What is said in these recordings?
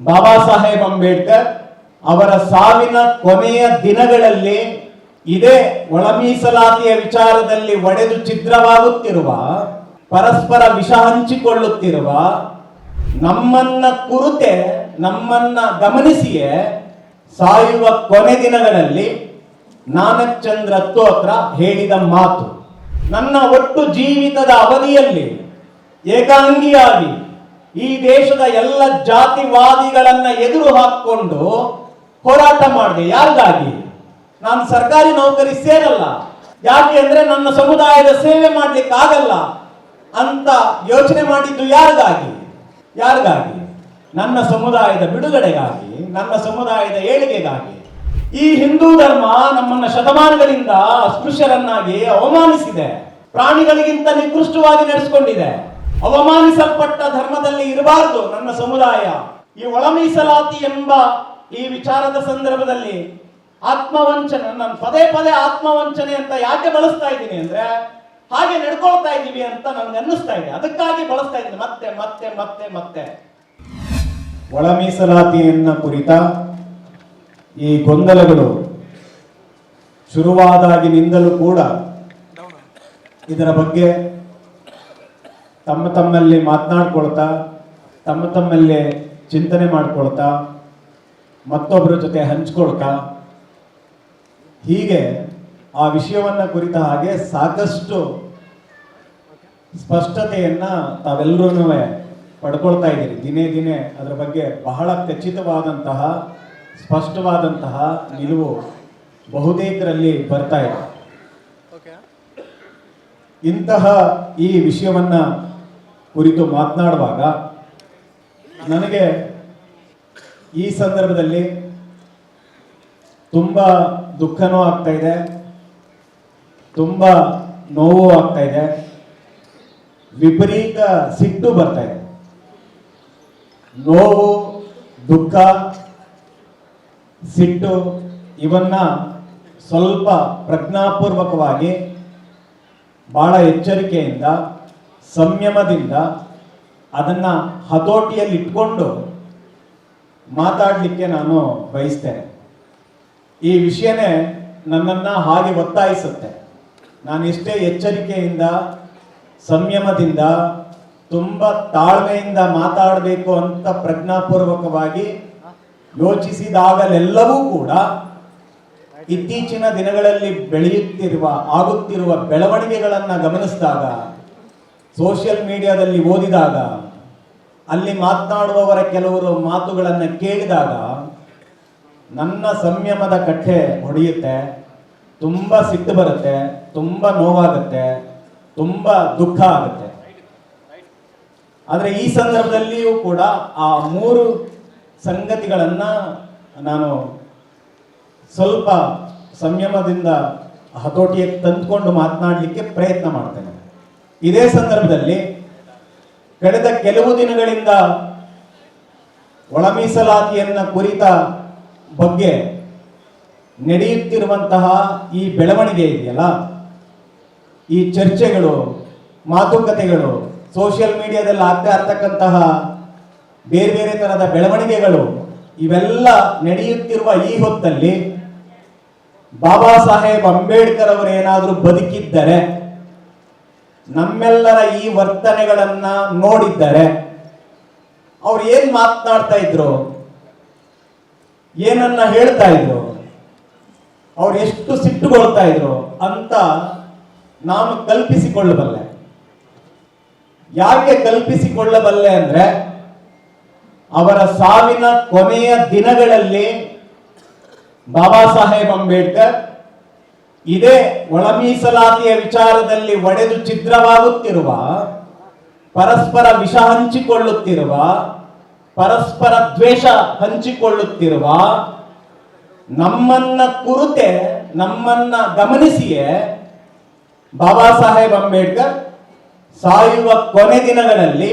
ಬಾಬಾ ಸಾಹೇಬ್ ಅಂಬೇಡ್ಕರ್ ಅವರ ಸಾವಿನ ಕೊನೆಯ ದಿನಗಳಲ್ಲಿ ಇದೇ ಒಳ ಮೀಸಲಾತಿಯ ವಿಚಾರದಲ್ಲಿ ಒಡೆದು ಛಿದ್ರವಾಗುತ್ತಿರುವ, ಪರಸ್ಪರ ವಿಷ ಹಂಚಿಕೊಳ್ಳುತ್ತಿರುವ, ನಮ್ಮನ್ನ ಕುರಿತೆ ನಮ್ಮನ್ನ ಗಮನಿಸಿಯೇ ಸಾಯುವ ಕೊನೆ ದಿನಗಳಲ್ಲಿ ನಾನಕ್ ಚಂದ್ರ ಸ್ತೋತ್ರ ಹೇಳಿದ ಮಾತು, ನನ್ನ ಒಟ್ಟು ಜೀವಿತದ ಅವಧಿಯಲ್ಲಿ ಏಕಾಂಗಿಯಾಗಿ ಈ ದೇಶದ ಎಲ್ಲ ಜಾತಿವಾದಿಗಳನ್ನ ಎದುರು ಹಾಕಿಕೊಂಡು ಹೋರಾಟ ಮಾಡಿದೆ. ಯಾರಿಗಾಗಿ? ನಾನು ಸರ್ಕಾರಿ ನೌಕರಿ ಸೇರಲ್ಲ, ಯಾಕೆ ಅಂದ್ರೆ ನನ್ನ ಸಮುದಾಯದ ಸೇವೆ ಮಾಡ್ಲಿಕ್ಕೆ ಆಗಲ್ಲ ಅಂತ ಯೋಚನೆ ಮಾಡಿದ್ದು ಯಾರಿಗಾಗಿ? ನನ್ನ ಸಮುದಾಯದ ಬಿಡುಗಡೆಗಾಗಿ, ನನ್ನ ಸಮುದಾಯದ ಏಳಿಗೆಗಾಗಿ. ಈ ಹಿಂದೂ ಧರ್ಮ ನಮ್ಮನ್ನ ಶತಮಾನಗಳಿಂದ ಅಸ್ಪೃಶ್ಯರನ್ನಾಗಿ ಅವಮಾನಿಸಿದೆ, ಪ್ರಾಣಿಗಳಿಗಿಂತ ನಿಕೃಷ್ಟವಾಗಿ ನಡೆಸಿಕೊಂಡಿದೆ. ಅವಮಾನಿಸಲ್ಪಟ್ಟ ಧರ್ಮದಲ್ಲಿ ಇರಬಾರದು ನನ್ನ ಸಮುದಾಯ. ಈ ಒಳ ಮೀಸಲಾತಿ ಎಂಬ ಈ ವಿಚಾರದ ಸಂದರ್ಭದಲ್ಲಿ ಆತ್ಮವಂಚನೆ, ನಾನು ಪದೇ ಪದೇ ಆತ್ಮವಂಚನೆ ಅಂತ ಯಾಕೆ ಬಳಸ್ತಾ ಇದ್ದೀನಿ ಅಂದ್ರೆ, ಹಾಗೆ ನಡ್ಕೊಳ್ತಾ ಇದ್ದೀವಿ ಅಂತ ನನಗೆ ಅನ್ನಿಸ್ತಾ ಇದೆ, ಅದಕ್ಕಾಗಿ ಬಳಸ್ತಾ ಇದ್ದೀನಿ ಮತ್ತೆ ಮತ್ತೆ ಮತ್ತೆ ಮತ್ತೆ. ಒಳ ಮೀಸಲಾತಿಯನ್ನ ಕುರಿತ ಈ ಗೊಂದಲಗಳು ಶುರುವಾದಾಗಿನಿಂದಲೂ ಕೂಡ ಇದರ ಬಗ್ಗೆ ತಮ್ಮಲ್ಲಿ ಮಾತನಾಡ್ಕೊಳ್ತಾ, ತಮ್ಮಲ್ಲಿ ಚಿಂತನೆ ಮಾಡ್ಕೊಳ್ತಾ, ಮತ್ತೊಬ್ಬರ ಜೊತೆ ಹಂಚ್ಕೊಳ್ತಾ, ಹೀಗೆ ಆ ವಿಷಯವನ್ನ ಕುರಿತ ಹಾಗೆ ಸಾಕಷ್ಟು ಸ್ಪಷ್ಟತೆಯನ್ನ ತಾವೆಲ್ಲರೂ ಪಡ್ಕೊಳ್ತಾ ಇದ್ದೀರಿ. ದಿನೇ ದಿನೇ ಅದರ ಬಗ್ಗೆ ಬಹಳ ಖಚಿತವಾದಂತಹ, ಸ್ಪಷ್ಟವಾದಂತಹ ನಿಲುವು ಬಹುತೇಕರಲ್ಲಿ ಬರ್ತಾ ಇದೆ. ಇಂತಹ ಈ ವಿಷಯವನ್ನ ಕುರಿತು ಮಾತನಾಡುವಾಗ ನನಗೆ ಈ ಸಂದರ್ಭದಲ್ಲಿ ತುಂಬಾ ದುಃಖನೂ ಆಗ್ತಾ ಇದೆ, ತುಂಬಾ ನೋವು ಆಗ್ತಾ ಇದೆ, ವಿಪರೀತ ಸಿಟ್ಟು ಬರ್ತಾ ಇದೆ. ನೋವು, ದುಃಖ, ಸಿಟ್ಟು ಇವನ್ನ ಸ್ವಲ್ಪ ಪ್ರಜ್ಞಾಪೂರ್ವಕವಾಗಿ, ಬಹಳ ಎಚ್ಚರಿಕೆಯಿಂದ, ಸಂಯಮದಿಂದ ಅದನ್ನ ಹತೋಟಿಯಲ್ಲಿ ಇಟ್ಕೊಂಡು ಮಾತಾಡಲಿಕ್ಕೆ ನಾನು ಬಯಸ್ತೇನೆ. ಈ ವಿಷಯನೇ ನನ್ನನ್ನ ಹಾಗೆ ಒತ್ತಾಯಿಸುತ್ತೆ. ನಾನು ಎಷ್ಟೇ ಎಚ್ಚರಿಕೆಯಿಂದ, ಸಂಯಮದಿಂದ, ತುಂಬಾ ತಾಳ್ಮೆಯಿಂದ ಮಾತಾಡಬೇಕು ಅಂತ ಪ್ರಜ್ಞಾಪೂರ್ವಕವಾಗಿ ಯೋಚಿಸಿದಾಗಲೆಲ್ಲವೂ ಕೂಡ ಇತ್ತೀಚಿನ ದಿನಗಳಲ್ಲಿ ಆಗುತ್ತಿರುವ ಬೆಳವಣಿಗೆಗಳನ್ನು ಗಮನಿಸಿದಾಗ, ಸೋಷಿಯಲ್ ಮೀಡಿಯಾದಲ್ಲಿ ಓದಿದಾಗ, ಅಲ್ಲಿ ಮಾತನಾಡುವವರ ಕೆಲವರು ಮಾತುಗಳನ್ನು ಕೇಳಿದಾಗ ನನ್ನ ಸಂಯಮದ ಕಟ್ಟೆ ಹೊಡೆಯುತ್ತೆ, ತುಂಬಾ ಸಿಟ್ಟು ಬರುತ್ತೆ, ತುಂಬಾ ನೋವಾಗುತ್ತೆ, ತುಂಬಾ ದುಃಖ ಆಗುತ್ತೆ. ಆದರೆ ಈ ಸಂದರ್ಭದಲ್ಲಿಯೂ ಕೂಡ ಆ ಮೂರು ಸಂಗತಿಗಳನ್ನ ನಾನು ಸ್ವಲ್ಪ ಸಂಯಮದಿಂದ ಹತೋಟಿಗೆ ತಂದುಕೊಂಡು ಮಾತನಾಡಲಿಕ್ಕೆ ಪ್ರಯತ್ನ ಮಾಡ್ತೇನೆ. ಇದೇ ಸಂದರ್ಭದಲ್ಲಿ ಕಳೆದ ಕೆಲವು ದಿನಗಳಿಂದ ಒಳ ಮೀಸಲಾತಿಯನ್ನ ಕುರಿತ ಬಗ್ಗೆ ನಡೆಯುತ್ತಿರುವಂತಹ ಈ ಬೆಳವಣಿಗೆ ಇದೆಯಲ್ಲ, ಈ ಚರ್ಚೆಗಳು, ಮಾತುಕತೆಗಳು, ಸೋಷಿಯಲ್ ಮೀಡಿಯಾದಲ್ಲಿ ಆಗ್ತಾ ಇರ್ತಕ್ಕಂತಹ ಬೇರೆ ಬೇರೆ ತರಹದ ಬೆಳವಣಿಗೆಗಳು, ಇವೆಲ್ಲ ನಡೆಯುತ್ತಿರುವ ಈ ಹೊತ್ತಲ್ಲಿ ಬಾಬಾ ಸಾಹೇಬ್ ಅಂಬೇಡ್ಕರ್ ಅವರು ಏನಾದರೂ ಬದುಕಿದ್ದರೆ, ನಮ್ಮೆಲ್ಲರ ಈ ವರ್ತನೆಗಳನ್ನ ನೋಡಿದ್ದರೆ, ಅವ್ರು ಏನ್ ಮಾತನಾಡ್ತಾ ಇದ್ರು, ಏನನ್ನ ಹೇಳ್ತಾ ಇದ್ರು, ಅವ್ರು ಎಷ್ಟು ಸಿಟ್ಟುಗೊಳ್ತಾ ಇದ್ರು ಅಂತ ನಾನು ಕಲ್ಪಿಸಿಕೊಳ್ಳಬಲ್ಲೆ. ಯಾಕೆ ಕಲ್ಪಿಸಿಕೊಳ್ಳಬಲ್ಲೆ ಅಂದ್ರೆ, ಅವರ ಸಾವಿನ ಕೊನೆಯ ದಿನಗಳಲ್ಲಿ ಬಾಬಾ ಸಾಹೇಬ್ ಅಂಬೇಡ್ಕರ್ ಇದೇ ಒಳ ಮೀಸಲಾತಿಯ ವಿಚಾರದಲ್ಲಿ ಒಡೆದು ಛಿದ್ರವಾಗುತ್ತಿರುವ, ಪರಸ್ಪರ ವಿಷ ಹಂಚಿಕೊಳ್ಳುತ್ತಿರುವ, ಪರಸ್ಪರ ದ್ವೇಷ ಹಂಚಿಕೊಳ್ಳುತ್ತಿರುವ, ನಮ್ಮನ್ನ ಕುರಿತೆ ನಮ್ಮನ್ನ ಗಮನಿಸಿಯೇ ಬಾಬಾ ಸಾಹೇಬ್ ಅಂಬೇಡ್ಕರ್ ಸಾಯುವ ಕೊನೆ ದಿನಗಳಲ್ಲಿ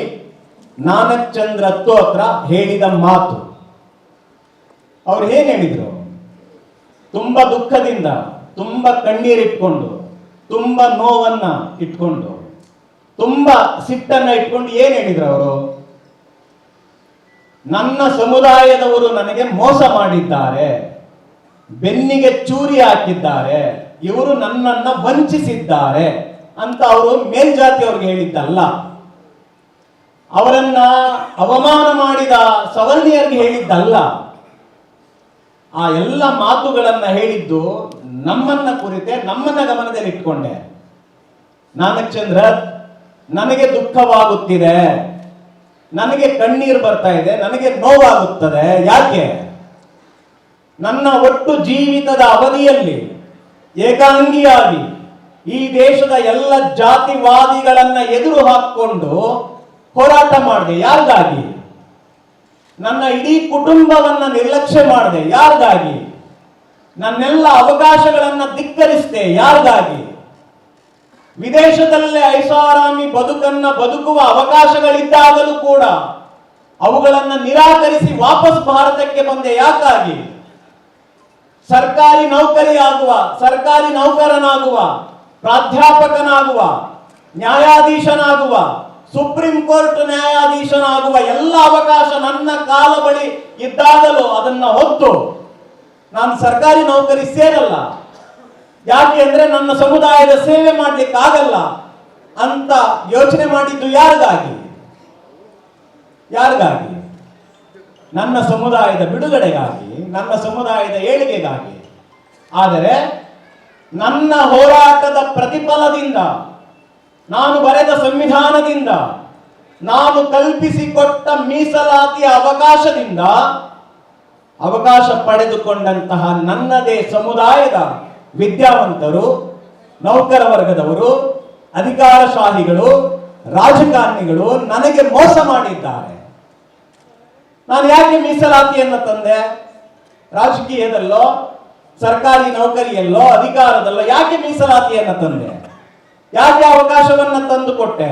ನಾನಕ್ ಚಂದ್ರ ಸ್ತೋತ್ರ ಹೇಳಿದ ಮಾತು. ಅವ್ರು ಏನ್ ಹೇಳಿದ್ರು? ತುಂಬಾ ದುಃಖದಿಂದ, ತುಂಬಾ ಕಣ್ಣೀರಿಟ್ಕೊಂಡು, ತುಂಬಾ ನೋವನ್ನ ಇಟ್ಕೊಂಡು, ತುಂಬಾ ಸಿಟ್ಟನ್ನ ಇಟ್ಕೊಂಡು ಏನ್ ಹೇಳಿದ್ರು ಅವರು? ನನ್ನ ಸಮುದಾಯದವರು ನನಗೆ ಮೋಸ ಮಾಡಿದ್ದಾರೆ, ಬೆನ್ನಿಗೆ ಚೂರಿ ಹಾಕಿದ್ದಾರೆ, ಇವರು ನನ್ನನ್ನ ವಂಚಿಸಿದ್ದಾರೆ ಅಂತ ಅವರು ಮೇಲ್ಜಾತಿಯವ್ರಿಗೆ ಹೇಳಿದ್ದಲ್ಲ. ಅವರನ್ನ ಅವಮಾನ ಮಾಡಿದ ಸವರ್ಣೀಯರಿಗೆ ಹೇಳಿದ್ದಲ್ಲ. ಆ ಎಲ್ಲ ಮಾತುಗಳನ್ನ ಹೇಳಿದ್ದು ನಮ್ಮನ್ನ ಕುರಿತೆ, ನಮ್ಮನ್ನ ಗಮನದಲ್ಲಿ ಇಟ್ಕೊಂಡೆ. ನಾನಚಂದ್ರ, ನನಗೆ ದುಃಖವಾಗುತ್ತಿದೆ, ನನಗೆ ಕಣ್ಣೀರು ಬರ್ತಾ ಇದೆ, ನನಗೆ ನೋವಾಗುತ್ತದೆ. ಯಾಕೆ? ನನ್ನ ಒಟ್ಟು ಜೀವಿತದ ಅವಧಿಯಲ್ಲಿ ಏಕಾಂಗಿಯಾಗಿ ಈ ದೇಶದ ಎಲ್ಲ ಜಾತಿವಾದಿಗಳನ್ನ ಎದುರು ಹಾಕಿಕೊಂಡು ಹೋರಾಟ ಮಾಡಿದೆ. ಯಾರಿಗಾಗಿ? ನನ್ನ ಇಡೀ ಕುಟುಂಬವನ್ನ ನಿರ್ಲಕ್ಷ್ಯ ಮಾಡಿದೆ. ಯಾರಿಗಾಗಿ? ನನ್ನೆಲ್ಲ ಅವಕಾಶಗಳನ್ನ ಧಿಕ್ಕರಿಸಿದೆ. ಯಾರಿಗಾಗಿ? ವಿದೇಶದಲ್ಲೇ ಐಷಾರಾಮಿ ಬದುಕುವ ಅವಕಾಶಗಳಿದ್ದಾಗಲೂ ಕೂಡ ಅವುಗಳನ್ನು ನಿರಾಕರಿಸಿ ವಾಪಸ್ ಭಾರತಕ್ಕೆ ಬಂದೆ. ಯಾಕಾಗಿ? ಸರ್ಕಾರಿ ನೌಕರನಾಗುವ, ಪ್ರಾಧ್ಯಾಪಕನಾಗುವ, ನ್ಯಾಯಾಧೀಶನಾಗುವ, ಸುಪ್ರೀಂ ಕೋರ್ಟ್ ನ್ಯಾಯಾಧೀಶನಾಗುವ ಎಲ್ಲ ಅವಕಾಶ ನನ್ನ ಕಾಲ ಬಳಿ ಇದ್ದಾಗಲೂ ಅದನ್ನ ಹೊತ್ತು ನಾನು ಸರ್ಕಾರಿ ನೌಕರಿ ಸೇರಲ್ಲ. ಯಾಕೆ ಅಂದ್ರೆ ನನ್ನ ಸಮುದಾಯದ ಸೇವೆ ಮಾಡ್ಲಿಕ್ಕೆ ಆಗಲ್ಲ ಅಂತ ಯೋಚನೆ ಮಾಡಿದ್ದು ಯಾರಿಗಾಗಿ? ನನ್ನ ಸಮುದಾಯದ ಬಿಡುಗಡೆಗಾಗಿ, ನನ್ನ ಸಮುದಾಯದ ಏಳಿಗೆಗಾಗಿ. ಆದರೆ ನನ್ನ ಹೋರಾಟದ ಪ್ರತಿಫಲದಿಂದ, ನಾನು ಬರೆದ ಸಂವಿಧಾನದಿಂದ, ನಾನು ಕಲ್ಪಿಸಿಕೊಟ್ಟ ಮೀಸಲಾತಿಯ ಅವಕಾಶದಿಂದ ಅವಕಾಶ ಪಡೆದುಕೊಂಡಂತಹ ನನ್ನದೇ ಸಮುದಾಯದ ವಿದ್ಯಾವಂತರು, ನೌಕರ ವರ್ಗದವರು, ಅಧಿಕಾರಶಾಹಿಗಳು, ರಾಜಕಾರಣಿಗಳು ನನಗೆ ಮೋಸ ಮಾಡಿದ್ದಾರೆ. ನಾನು ಯಾಕೆ ಮೀಸಲಾತಿಯನ್ನು ತಂದೆ? ರಾಜಕೀಯದಲ್ಲೋ, ಸರ್ಕಾರಿ ನೌಕರಿಯಲ್ಲೋ, ಅಧಿಕಾರದಲ್ಲೋ ಯಾಕೆ ಮೀಸಲಾತಿಯನ್ನು ತಂದೆ? ಯಾಕೆ ಅವಕಾಶವನ್ನ ತಂದುಕೊಟ್ಟೆ?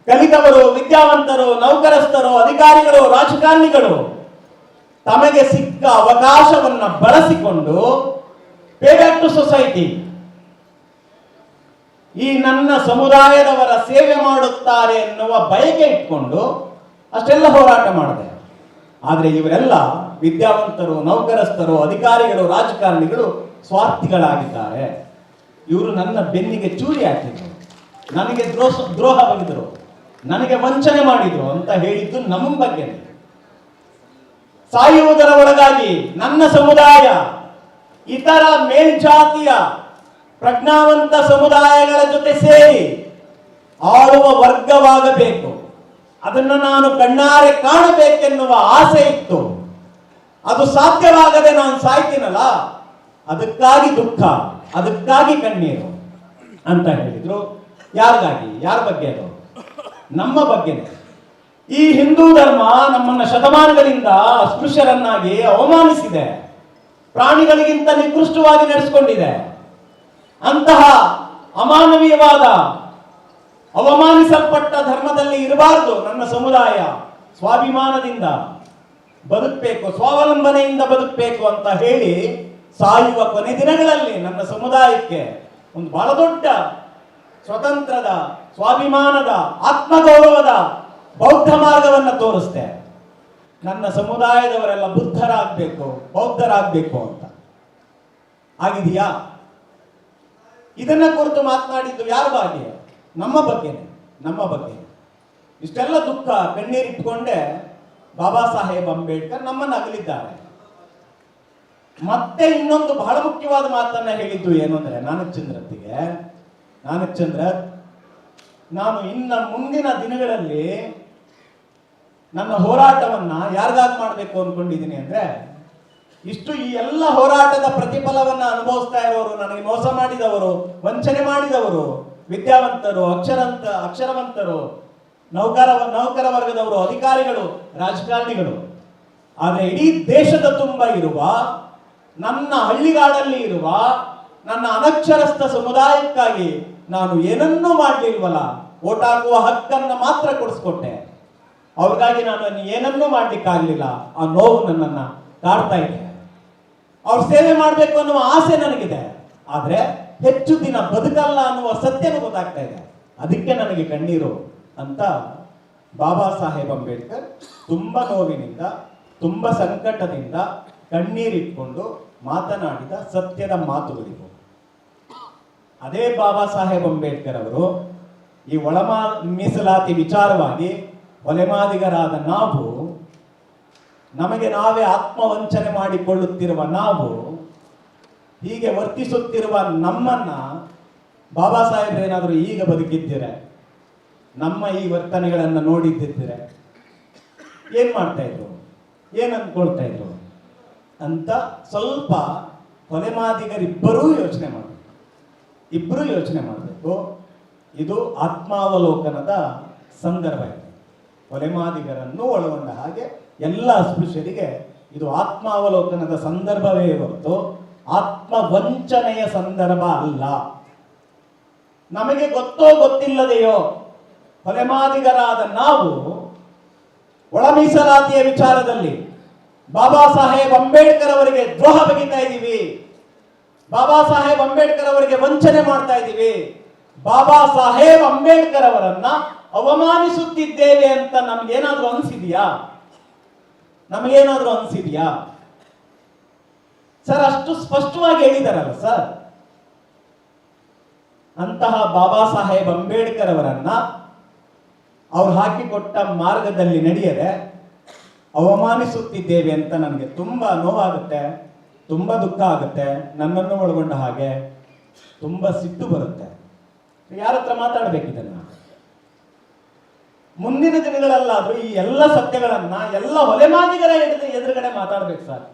ಕಲಿತವರು, ವಿದ್ಯಾವಂತರು, ನೌಕರಸ್ಥರು, ಅಧಿಕಾರಿಗಳು, ರಾಜಕಾರಣಿಗಳು ತಮಗೆ ಸಿಕ್ಕ ಅವಕಾಶವನ್ನ ಬಳಸಿಕೊಂಡು ಪೇ ಬ್ಯಾಕ್ ಟು ಸೊಸೈಟಿ, ಈ ನನ್ನ ಸಮುದಾಯದವರ ಸೇವೆ ಮಾಡುತ್ತಾರೆ ಎನ್ನುವ ಬಯಕೆ ಇಟ್ಕೊಂಡು ಅಷ್ಟೆಲ್ಲ ಹೋರಾಟ ಮಾಡಿದೆ. ಆದರೆ ಇವರೆಲ್ಲ ವಿದ್ಯಾವಂತರು, ನೌಕರಸ್ಥರು, ಅಧಿಕಾರಿಗಳು, ರಾಜಕಾರಣಿಗಳು ಸ್ವಾರ್ಥಿಗಳಾಗಿದ್ದಾರೆ. ಇವರು ನನ್ನ ಬೆನ್ನಿಗೆ ಚೂರಿ ಹಾಕಿದ್ರು, ನನಗೆ ದ್ರೋಹ ಬಗೆದರು, ನನಗೆ ವಂಚನೆ ಮಾಡಿದ್ರು ಅಂತ ಹೇಳಿದ್ದು ನಮ್ಮ ಬಗ್ಗೆ. ಸಾಯುವುದರ ಒಳಗಾಗಿ ನನ್ನ ಸಮುದಾಯ ಇತರ ಮೇಲ್ಜಾತಿಯ ಪ್ರಜ್ಞಾವಂತ ಸಮುದಾಯಗಳ ಜೊತೆ ಸೇರಿ ಆಳುವ ವರ್ಗವಾಗಬೇಕು, ಅದನ್ನು ನಾನು ಕಣ್ಣಾರೆ ಕಾಣಬೇಕೆನ್ನುವ ಆಸೆ ಇತ್ತು. ಅದು ಸಾಧ್ಯವಾಗದೆ ನಾನು ಸಾಯ್ತೀನಲ್ಲ, ಅದಕ್ಕಾಗಿ ದುಃಖ, ಅದಕ್ಕಾಗಿ ಕಣ್ಣೀರು ಅಂತ ಹೇಳಿದ್ರು. ಯಾರಿಗಾಗಿ? ಯಾರ ಬಗ್ಗೆ? ಅದು ನಮ್ಮ ಬಗ್ಗೆನೇ. ಈ ಹಿಂದೂ ಧರ್ಮ ನಮ್ಮನ್ನ ಶತಮಾನಗಳಿಂದ ಅಸ್ಪೃಶ್ಯರನ್ನಾಗಿ ಅವಮಾನಿಸಿದೆ, ಪ್ರಾಣಿಗಳಿಗಿಂತ ನಿಕೃಷ್ಟವಾಗಿ ನಡೆಸಿಕೊಂಡಿದೆ. ಅಂತಹ ಅಮಾನವೀಯವಾದ, ಅವಮಾನಿಸಲ್ಪಟ್ಟ ಧರ್ಮದಲ್ಲಿ ಇರಬಾರದು. ನನ್ನ ಸಮುದಾಯ ಸ್ವಾಭಿಮಾನದಿಂದ ಬದುಕಬೇಕು, ಸ್ವಾವಲಂಬನೆಯಿಂದ ಬದುಕಬೇಕು ಅಂತ ಹೇಳಿ ಸಾಯುವ ಕೊನೆ ದಿನಗಳಲ್ಲಿ ನನ್ನ ಸಮುದಾಯಕ್ಕೆ ಒಂದು ಬಹಳ ದೊಡ್ಡ ಸ್ವತಂತ್ರದ, ಸ್ವಾಭಿಮಾನದ, ಆತ್ಮಗೌರವದ ಬೌದ್ಧ ಮಾರ್ಗವನ್ನು ತೋರಿಸ್ತೆ. ನನ್ನ ಸಮುದಾಯದವರೆಲ್ಲ ಬುದ್ಧರಾಗಬೇಕು, ಬೌದ್ಧರಾಗಬೇಕು ಅಂತ. ಆಗಿದೆಯಾ? ಇದನ್ನ ಕುರಿತು ಮಾತನಾಡಿದ್ದು ಯಾರ ಬಗ್ಗೆ? ನಮ್ಮ ಬಗ್ಗೆನೆ, ನಮ್ಮ ಬಗ್ಗೆ. ಇಷ್ಟೆಲ್ಲ ದುಃಖ, ಕಣ್ಣೀರಿಟ್ಕೊಂಡೆ ಬಾಬಾ ಸಾಹೇಬ್ ಅಂಬೇಡ್ಕರ್ ನಮ್ಮನ್ನು ಅಗಲಿದ್ದಾರೆ. ಮತ್ತೆ ಇನ್ನೊಂದು ಬಹಳ ಮುಖ್ಯವಾದ ಮಾತನ್ನ ಹೇಳಿದ್ದು ಏನು ಅಂದ್ರೆ, ನಾನಚಂದ್ರ, ನಾನು ಇನ್ನ ಮುಂದಿನ ದಿನಗಳಲ್ಲಿ ನನ್ನ ಹೋರಾಟವನ್ನ ಯಾರಿಗಾಗಿ ಮಾಡಬೇಕು ಅನ್ಕೊಂಡಿದ್ದೀನಿ ಅಂದ್ರೆ, ಈ ಎಲ್ಲ ಹೋರಾಟದ ಪ್ರತಿಫಲವನ್ನ ಅನುಭವಿಸ್ತಾ ಇರೋರು, ನನಗೆ ಮೋಸ ಮಾಡಿದವರು, ವಂಚನೆ ಮಾಡಿದವರು, ವಿದ್ಯಾವಂತರು, ಅಕ್ಷರವಂತರು, ನೌಕರ ವರ್ಗದವರು, ಅಧಿಕಾರಿಗಳು, ರಾಜಕಾರಣಿಗಳು. ಆದರೆ ಇಡೀ ದೇಶದ ತುಂಬ ಇರುವ, ನನ್ನ ಹಳ್ಳಿಗಾಡಲ್ಲಿ ಇರುವ ನನ್ನ ಅನಕ್ಷರಸ್ಥ ಸಮುದಾಯಕ್ಕಾಗಿ ನಾನು ಏನನ್ನೂ ಮಾಡಲಿಲ್ವಲ್ಲ, ಓಟ್ ಹಾಕುವ ಹಕ್ಕನ್ನು ಮಾತ್ರ ಕೊಡಿಸ್ಕೊಟ್ಟೆ. ಅವ್ರಿಗಾಗಿ ನಾನು ಏನನ್ನೂ ಮಾಡ್ಲಿಕ್ಕಾಗಲಿಲ್ಲ. ಆ ನೋವು ನನ್ನನ್ನ ಕಾಡ್ತಾ ಇದೆ. ಅವ್ರ ಸೇವೆ ಮಾಡಬೇಕು ಅನ್ನುವ ಆಸೆ ನನಗಿದೆ, ಆದ್ರೆ ಹೆಚ್ಚು ದಿನ ಬದುಕಲ್ಲ ಅನ್ನುವ ಸತ್ಯನೂ ಗೊತ್ತಾಗ್ತಾ ಇದೆ. ಅದಕ್ಕೆ ನನಗೆ ಕಣ್ಣೀರು ಅಂತ ಬಾಬಾ ಸಾಹೇಬ್ ಅಂಬೇಡ್ಕರ್ ತುಂಬ ನೋವಿನಿಂದ, ತುಂಬ ಸಂಕಟದಿಂದ ಕಣ್ಣೀರಿಟ್ಕೊಂಡು ಮಾತನಾಡಿದ ಸತ್ಯದ ಮಾತುಗಳಿವು. ಅದೇ ಬಾಬಾ ಸಾಹೇಬ್ ಅಂಬೇಡ್ಕರ್ ಅವರು ಈ ಮೀಸಲಾತಿ ವಿಚಾರವಾಗಿ ಹೊಲೆಮಾದಿಗರಾದ ನಾವು, ನಮಗೆ ನಾವೇ ಆತ್ಮವಂಚನೆ ಮಾಡಿಕೊಳ್ಳುತ್ತಿರುವ ನಾವು, ಹೀಗೆ ವರ್ತಿಸುತ್ತಿರುವ ನಮ್ಮನ್ನ ಬಾಬಾ ಸಾಹೇಬ್ರೇನಾದರೂ ಈಗ ಬದುಕಿದ್ದೀರೆ, ನಮ್ಮ ಈ ವರ್ತನೆಗಳನ್ನು ನೋಡಿದ್ದಿದ್ದೀರೆ ಏನ್ ಮಾಡ್ತಾ ಇದ್ರು, ಏನ್ ಅಂದ್ಕೊಳ್ತಾ ಇದ್ರು ಅಂತ ಸ್ವಲ್ಪ ಹೊಲೆಮಾದಿಗರಿಬ್ಬರೂ ಯೋಚನೆ ಮಾಡಬೇಕು. ಇಬ್ಬರೂ ಯೋಚನೆ ಮಾಡಬೇಕು. ಇದು ಆತ್ಮಾವಲೋಕನದ ಸಂದರ್ಭ ಇದೆ. ಹೊಲೆಮಾದಿಗರನ್ನು ಒಳಗೊಂಡ ಹಾಗೆ ಎಲ್ಲ ಅಸ್ಪೃಶ್ಯರಿಗೆ ಇದು ಆತ್ಮಾವಲೋಕನದ ಸಂದರ್ಭವೇ ಹೊರತು ಆತ್ಮವಂಚನೆಯ ಸಂದರ್ಭ ಅಲ್ಲ. ನಮಗೆ ಗೊತ್ತೋ ಗೊತ್ತಿಲ್ಲದೆಯೋ ಹೊಲೆಮಾದಿಗರಾದ ನಾವು ಒಳ ಮೀಸಲಾತಿಯ ವಿಚಾರದಲ್ಲಿ ಬಾಬಾ ಸಾಹೇಬ್ ಅಂಬೇಡ್ಕರ್ ಅವರಿಗೆ ದ್ರೋಹ ಬಗೆತಾ ಇದ್ದೀವಿ, ಬಾಬಾ ಸಾಹೇಬ್ ಅಂಬೇಡ್ಕರ್ ಅವರಿಗೆ ವಂಚನೆ ಮಾಡ್ತಾ ಇದ್ದೀವಿ, ಬಾಬಾ ಸಾಹೇಬ್ ಅಂಬೇಡ್ಕರ್ ಅವರನ್ನ ಅವಮಾನಿಸುತ್ತಿದ್ದೇವೆ ಅಂತ ನಮ್ಗೇನಾದ್ರೂ ಅನಿಸಿದೆಯಾ? ನಮಗೇನಾದ್ರೂ ಅನಿಸಿದೆಯಾ ಸರ್? ಅಷ್ಟು ಸ್ಪಷ್ಟವಾಗಿ ಹೇಳಿದಾರಲ್ಲ ಸರ್. ಅಂತಹ ಬಾಬಾ ಸಾಹೇಬ್ ಅಂಬೇಡ್ಕರ್ ಅವರನ್ನ ಅವ್ರು ಹಾಕಿಕೊಟ್ಟ ಮಾರ್ಗದಲ್ಲಿ ನಡೆಯದೆ ಅವಮಾನಿಸುತ್ತಿದ್ದೇವೆ ಅಂತ ನನಗೆ ತುಂಬಾ ನೋವಾಗುತ್ತೆ, ತುಂಬಾ ದುಃಖ ಆಗುತ್ತೆ. ನನ್ನನ್ನು ಒಳಗೊಂಡ ಹಾಗೆ ತುಂಬಾ ಸಿಟ್ಟು ಬರುತ್ತೆ. ಯಾರ ಹತ್ರ ಮಾತಾಡ್ಬೇಕಿದನ್ನ? ಮುಂದಿನ ದಿನಗಳಲ್ಲಾದ್ರೂ ಈ ಎಲ್ಲ ಸತ್ಯಗಳನ್ನ ಎಲ್ಲ ಹೊಲೆಮಾದಿಗರ ಎದುರುಗಡೆ ಮಾತಾಡ್ಬೇಕು ಸರ್.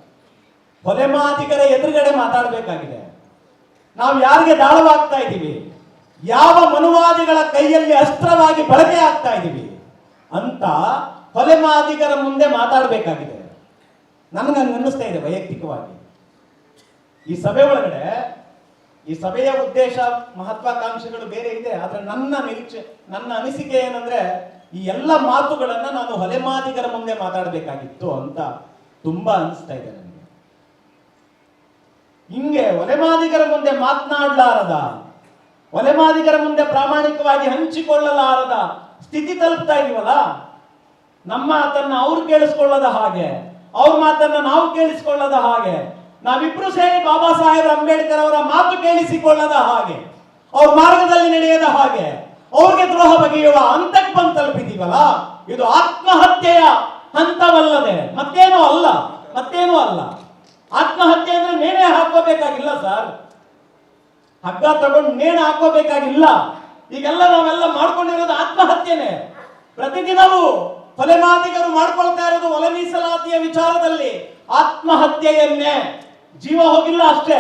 ಹೊಲೆಮಾದಿಗರ ಎದುರುಗಡೆ ಮಾತಾಡಬೇಕಾಗಿದೆ. ನಾವು ಯಾರಿಗೆ ದಾಳವಾಗ್ತಾ ಇದ್ದೀವಿ, ಯಾವ ಮನುವಾದಿಗಳ ಕೈಯಲ್ಲಿ ಅಸ್ತ್ರವಾಗಿ ಬಳಕೆ ಆಗ್ತಾ ಇದ್ದೀವಿ ಅಂತ ಹೊಲೆಮಾದಿಗರ ಮುಂದೆ ಮಾತಾಡಬೇಕಾಗಿದೆ. ನನಗಂಗೆ ಅನ್ನಿಸ್ತಾ ಇದೆ ವೈಯಕ್ತಿಕವಾಗಿ. ಈ ಸಭೆ ಒಳಗಡೆ, ಈ ಸಭೆಯ ಉದ್ದೇಶ, ಮಹತ್ವಾಕಾಂಕ್ಷೆಗಳು ಬೇರೆ ಇದೆ. ಆದ್ರೆ ನನ್ನ ಅನಿಸಿಕೆ ಏನಂದ್ರೆ, ಈ ಎಲ್ಲ ಮಾತುಗಳನ್ನ ನಾನು ಹೊಲೆಮಾದಿಗರ ಮುಂದೆ ಮಾತಾಡಬೇಕಾಗಿತ್ತು ಅಂತ ತುಂಬಾ ಅನಿಸ್ತಾ ಇದೆ ನನಗೆ. ಹಿಂಗೆ ಹೊಲೆಮಾದಿಗರ ಮುಂದೆ ಮಾತನಾಡಲಾರದ, ಹೊಲೆಮಾದಿಗರ ಮುಂದೆ ಪ್ರಾಮಾಣಿಕವಾಗಿ ಹಂಚಿಕೊಳ್ಳಲಾರದ ಸ್ಥಿತಿ ತಲುಪ್ತಾ ಇದೀವಲ್ಲ. ನಮ್ಮ ಮಾತನ್ನ ಅವ್ರು ಕೇಳಿಸ್ಕೊಳ್ಳದ ಹಾಗೆ, ಅವ್ರ ಮಾತನ್ನ ನಾವು ಕೇಳಿಸಿಕೊಳ್ಳದ ಹಾಗೆ, ನಾವಿಬ್ರು ಸೇರಿ ಬಾಬಾ ಸಾಹೇಬ್ ಅಂಬೇಡ್ಕರ್ ಅವರ ಮಾತು ಕೇಳಿಸಿಕೊಳ್ಳದ ಹಾಗೆ, ಅವ್ರ ಮಾರ್ಗದಲ್ಲಿ ನಡೆಯದ ಹಾಗೆ, ಅವ್ರಿಗೆ ದ್ರೋಹ ಬಗೆಯುವ ಹಂತಕ್ಕೆ ಬಂದು ತಲುಪಿದೀವಲ್ಲ. ಇದು ಆತ್ಮಹತ್ಯೆಯ ಹಂತವಲ್ಲದೆ ಮತ್ತೇನೂ ಅಲ್ಲ, ಮತ್ತೇನೂ ಅಲ್ಲ. ಆತ್ಮಹತ್ಯೆ ಅಂದ್ರೆ ನೇಣೆ ಹಾಕೋಬೇಕಾಗಿಲ್ಲ ಸರ್. ಹಗ್ಗ ತಗೊಂಡು ನೇಣು ಹಾಕೋಬೇಕಾಗಿಲ್ಲ. ಈಗೆಲ್ಲ ನಾವೆಲ್ಲ ಮಾಡ್ಕೊಂಡಿರೋದು ಆತ್ಮಹತ್ಯೆನೆ. ಪ್ರತಿದಿನವೂ ಹೊಲೆಮಾದಿಗರು ಮಾಡ್ಕೊಳ್ತಾ ಇರೋದು ಒಳ ಮೀಸಲಾತಿಯ ವಿಚಾರದಲ್ಲಿ ಆತ್ಮಹತ್ಯೆಯನ್ನೇ. ಜೀವ ಹೋಗಿಲ್ಲ ಅಷ್ಟೇ,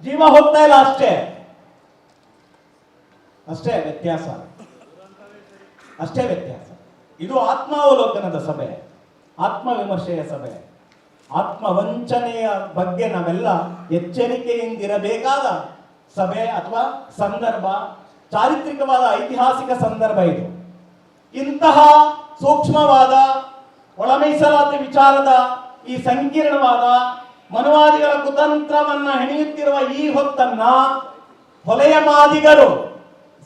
ಜೀವ ಹೋಗ್ತಾ ಇಲ್ಲ ಅಷ್ಟೇ, ಅಷ್ಟೇ ವ್ಯತ್ಯಾಸ, ಅಷ್ಟೇ ವ್ಯತ್ಯಾಸ. ಇದು ಆತ್ಮಾವಲೋಕನದ ಸಭೆ, ಆತ್ಮವಿಮರ್ಶೆಯ ಸಭೆ. ಆತ್ಮವಂಚನೆಯ ಬಗ್ಗೆ ನಾವೆಲ್ಲ ಎಚ್ಚರಿಕೆಯಿಂದಿರಬೇಕಾದ ಸಭೆ ಅಥವಾ ಸಂದರ್ಭ, ಚಾರಿತ್ರಿಕವಾದ ಐತಿಹಾಸಿಕ ಸಂದರ್ಭ ಇದು. ಇಂತಹ ಸೂಕ್ಷ್ಮವಾದ ಒಳ ಮೀಸಲಾತಿ ವಿಚಾರದ ಈ ಸಂಕೀರ್ಣವಾದ ಮನುವಾದಿಗಳ ಕುತಂತ್ರವನ್ನ ಹೆಣೆಯುತ್ತಿರುವ ಈ ಹೊತ್ತನ್ನ ಹೊಲೆಯ ಮಾದಿಗರು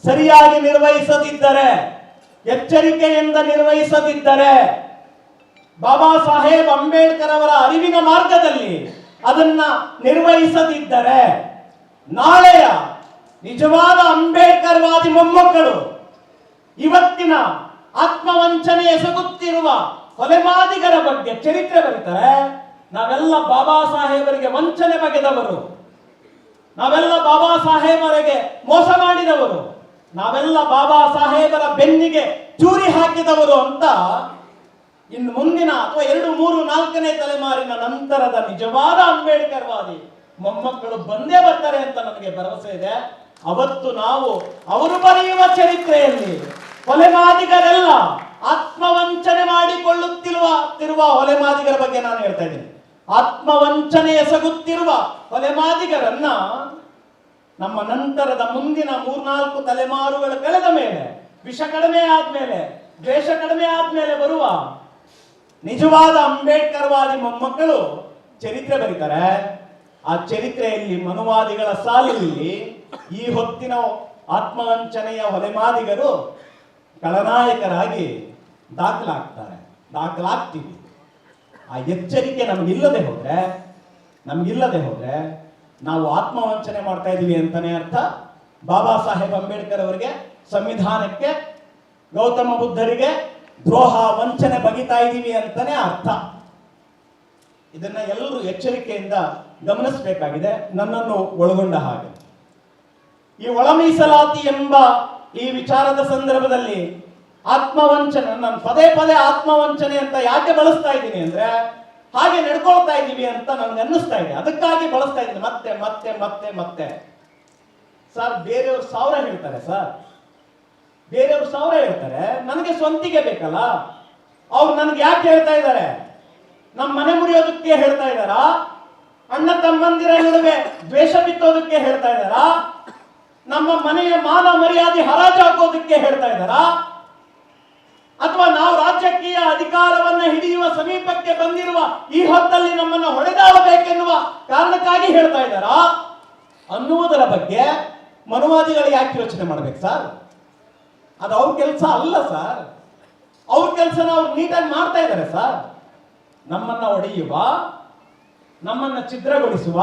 ಸರಿಯಾಗಿ ನಿರ್ವಹಿಸದಿದ್ದರೆ, ಎಚ್ಚರಿಕೆಯಿಂದ ನಿರ್ವಹಿಸದಿದ್ದರೆ, ಬಾಬಾ ಸಾಹೇಬ್ ಅಂಬೇಡ್ಕರ್ ಅವರ ಅರಿವಿನ ಮಾರ್ಗದಲ್ಲಿ ಅದನ್ನ ನಿರ್ವಹಿಸದಿದ್ದರೆ, ನಾಳೆಯ ನಿಜವಾದ ಅಂಬೇಡ್ಕರ್ವಾದಿ ಮೊಮ್ಮಕ್ಕಳು ಇವತ್ತಿನ ಆತ್ಮವಂಚನೆ ಎಸಗುತ್ತಿರುವ ಹೊಲೆಮಾದಿಗರ ಬಗ್ಗೆ ಚರಿತ್ರೆ ಬರೀತಾರೆ. ನಾವೆಲ್ಲ ಬಾಬಾ ಸಾಹೇಬರಿಗೆ ವಂಚನೆ ಬಗೆದವರು, ನಾವೆಲ್ಲ ಬಾಬಾ ಸಾಹೇಬರಿಗೆ ಮೋಸ ಮಾಡಿದವರು, ನಾವೆಲ್ಲ ಬಾಬಾ ಸಾಹೇಬರ ಬೆನ್ನಿಗೆ ಚೂರಿ ಹಾಕಿದವರು ಅಂತ ಇನ್ನು ಮುಂದಿನ ಅಥವಾ 2, 3, 4ನೇ ತಲೆಮಾರಿನ ನಂತರದ ನಿಜವಾದ ಅಂಬೇಡ್ಕರ್ವಾದಿ ಮೊಮ್ಮಕ್ಕಳು ಬಂದೇ ಬರ್ತಾರೆ ಅಂತ ನನಗೆ ಭರವಸೆ ಇದೆ. ಅವತ್ತು ನಾವು ಅವರು ಬರೆಯುವ ಚರಿತ್ರೆಯಲ್ಲಿ ಹೊಲೆಮಾದಿಗರೆಲ್ಲ ಆತ್ಮವಂಚನೆ ಮಾಡಿಕೊಳ್ಳುತ್ತಿರುವ ಹೊಲೆಮಾದಿಗರ ಬಗ್ಗೆ ನಾನು ಹೇಳ್ತಾ ಇದ್ದೀನಿ. ಆತ್ಮವಂಚನೆ ಎಸಗುತ್ತಿರುವ ಹೊಲೆಮಾದಿಗರನ್ನ ನಮ್ಮ ನಂತರದ ಮುಂದಿನ 3-4 ತಲೆಮಾರುಗಳು ಕಳೆದ ಮೇಲೆ, ವಿಷ ಕಡಿಮೆ ಆದ್ಮೇಲೆ, ದ್ವೇಷ ಕಡಿಮೆ ಆದ್ಮೇಲೆ ಬರುವ ನಿಜವಾದ ಅಂಬೇಡ್ಕರ್ವಾದಿ ಮೊಮ್ಮಕ್ಕಳು ಚರಿತ್ರೆ ಬರೀತಾರೆ. ಆ ಚರಿತ್ರೆಯಲ್ಲಿ ಮನುವಾದಿಗಳ ಸಾಲಿನಲ್ಲಿ ಈ ಹೊತ್ತಿನ ಆತ್ಮವಂಚನೆಯ ಹೊಲೆಮಾದಿಗರು ಖಳನಾಯಕರಾಗಿ ದಾಖಲಾಗ್ತೀವಿ. ಆ ಎಚ್ಚರಿಕೆ ನಮಗಿಲ್ಲದೆ ಹೋದ್ರೆ ನಾವು ಆತ್ಮವಂಚನೆ ಮಾಡ್ತಾ ಇದೀವಿ ಅಂತಾನೆ ಅರ್ಥ. ಬಾಬಾ ಸಾಹೇಬ್ ಅಂಬೇಡ್ಕರ್ ಅವರಿಗೆ, ಸಂವಿಧಾನಕ್ಕೆ, ಗೌತಮ ಬುದ್ಧರಿಗೆ ದ್ರೋಹ ವಂಚನೆ ಬಗಿತಾ ಇದ್ದೀವಿ ಅಂತಾನೆ ಅರ್ಥ. ಇದನ್ನ ಎಲ್ಲರೂ ಎಚ್ಚರಿಕೆಯಿಂದ ಗಮನಿಸಬೇಕಾಗಿದೆ, ನನ್ನನ್ನು ಒಳಗೊಂಡ ಹಾಗೆ. ಈ ಒಳ ಮೀಸಲಾತಿ ಎಂಬ ಈ ವಿಚಾರದ ಸಂದರ್ಭದಲ್ಲಿ ಆತ್ಮವಂಚನೆ, ನಾನು ಪದೇ ಪದೇ ಆತ್ಮವಂಚನೆ ಅಂತ ಯಾಕೆ ಬಳಸ್ತಾ ಇದ್ದೀನಿ ಅಂದ್ರೆ, ಹಾಗೆ ನಡ್ಕೊಳ್ತಾ ಇದ್ದೀವಿ ಅಂತ ನನ್ಗೆ ಅನ್ನಿಸ್ತಾ ಇದೆ, ಅದಕ್ಕಾಗಿ ಬಳಸ್ತಾ ಇದ್ದೀನಿ ಮತ್ತೆ ಮತ್ತೆ ಮತ್ತೆ ಮತ್ತೆ. ಸರ್, ಬೇರೆಯವ್ರು 1000 ಹೇಳ್ತಾರೆ ಸರ್, ಬೇರೆಯವ್ರು 1000 ಹೇಳ್ತಾರೆ, ನನಗೆ ಸ್ವಂತಿಗೆ ಬೇಕಲ್ಲ. ಅವ್ರು ನನ್ಗೆ ಯಾಕೆ ಹೇಳ್ತಾ ಇದ್ದಾರೆ? ನಮ್ಮ ಮನೆ ಮುರಿಯೋದಕ್ಕೆ ಹೇಳ್ತಾ ಇದ್ದಾರಾ? ಅಣ್ಣ ತಮ್ಮಂದಿರ ನಡುವೆ ದ್ವೇಷ ಬಿತ್ತೋದಕ್ಕೆ ಹೇಳ್ತಾ ಇದ್ದಾರಾ? ನಮ್ಮ ಮನೆಯ ಮಾನ ಮರ್ಯಾದೆ ಹರಾಜು ಹಾಕೋದಕ್ಕೆ ಹೇಳ್ತಾ ಇದ್ದಾರಾ? ಅಥವಾ ನಾವು ರಾಜಕೀಯ ಅಧಿಕಾರವನ್ನ ಹಿಡಿಯುವ ಸಮೀಪಕ್ಕೆ ಬಂದಿರುವ ಈ ಹೊತ್ತಲ್ಲಿ ನಮ್ಮನ್ನು ಹೊಡೆದಾಡಬೇಕೆನ್ನುವ ಕಾರಣಕ್ಕಾಗಿ ಹೇಳ್ತಾ ಇದ್ದಾರಾ ಅನ್ನುವುದರ ಬಗ್ಗೆ ಮನುವಾದಿಗಳು ಯಾಕೆ ಯೋಚನೆ ಮಾಡ್ಬೇಕು ಸರ್? ಅದು ಅವ್ರ ಕೆಲಸ ಅಲ್ಲ ಸರ್. ಅವ್ರ ಕೆಲಸನ ಅವ್ರು ನೀಟಾಗಿ ಮಾಡ್ತಾ ಇದ್ದಾರೆ ಸರ್. ನಮ್ಮನ್ನ ಹೊಡೆಯುವ, ನಮ್ಮನ್ನ ಛಿದ್ರಗೊಳಿಸುವ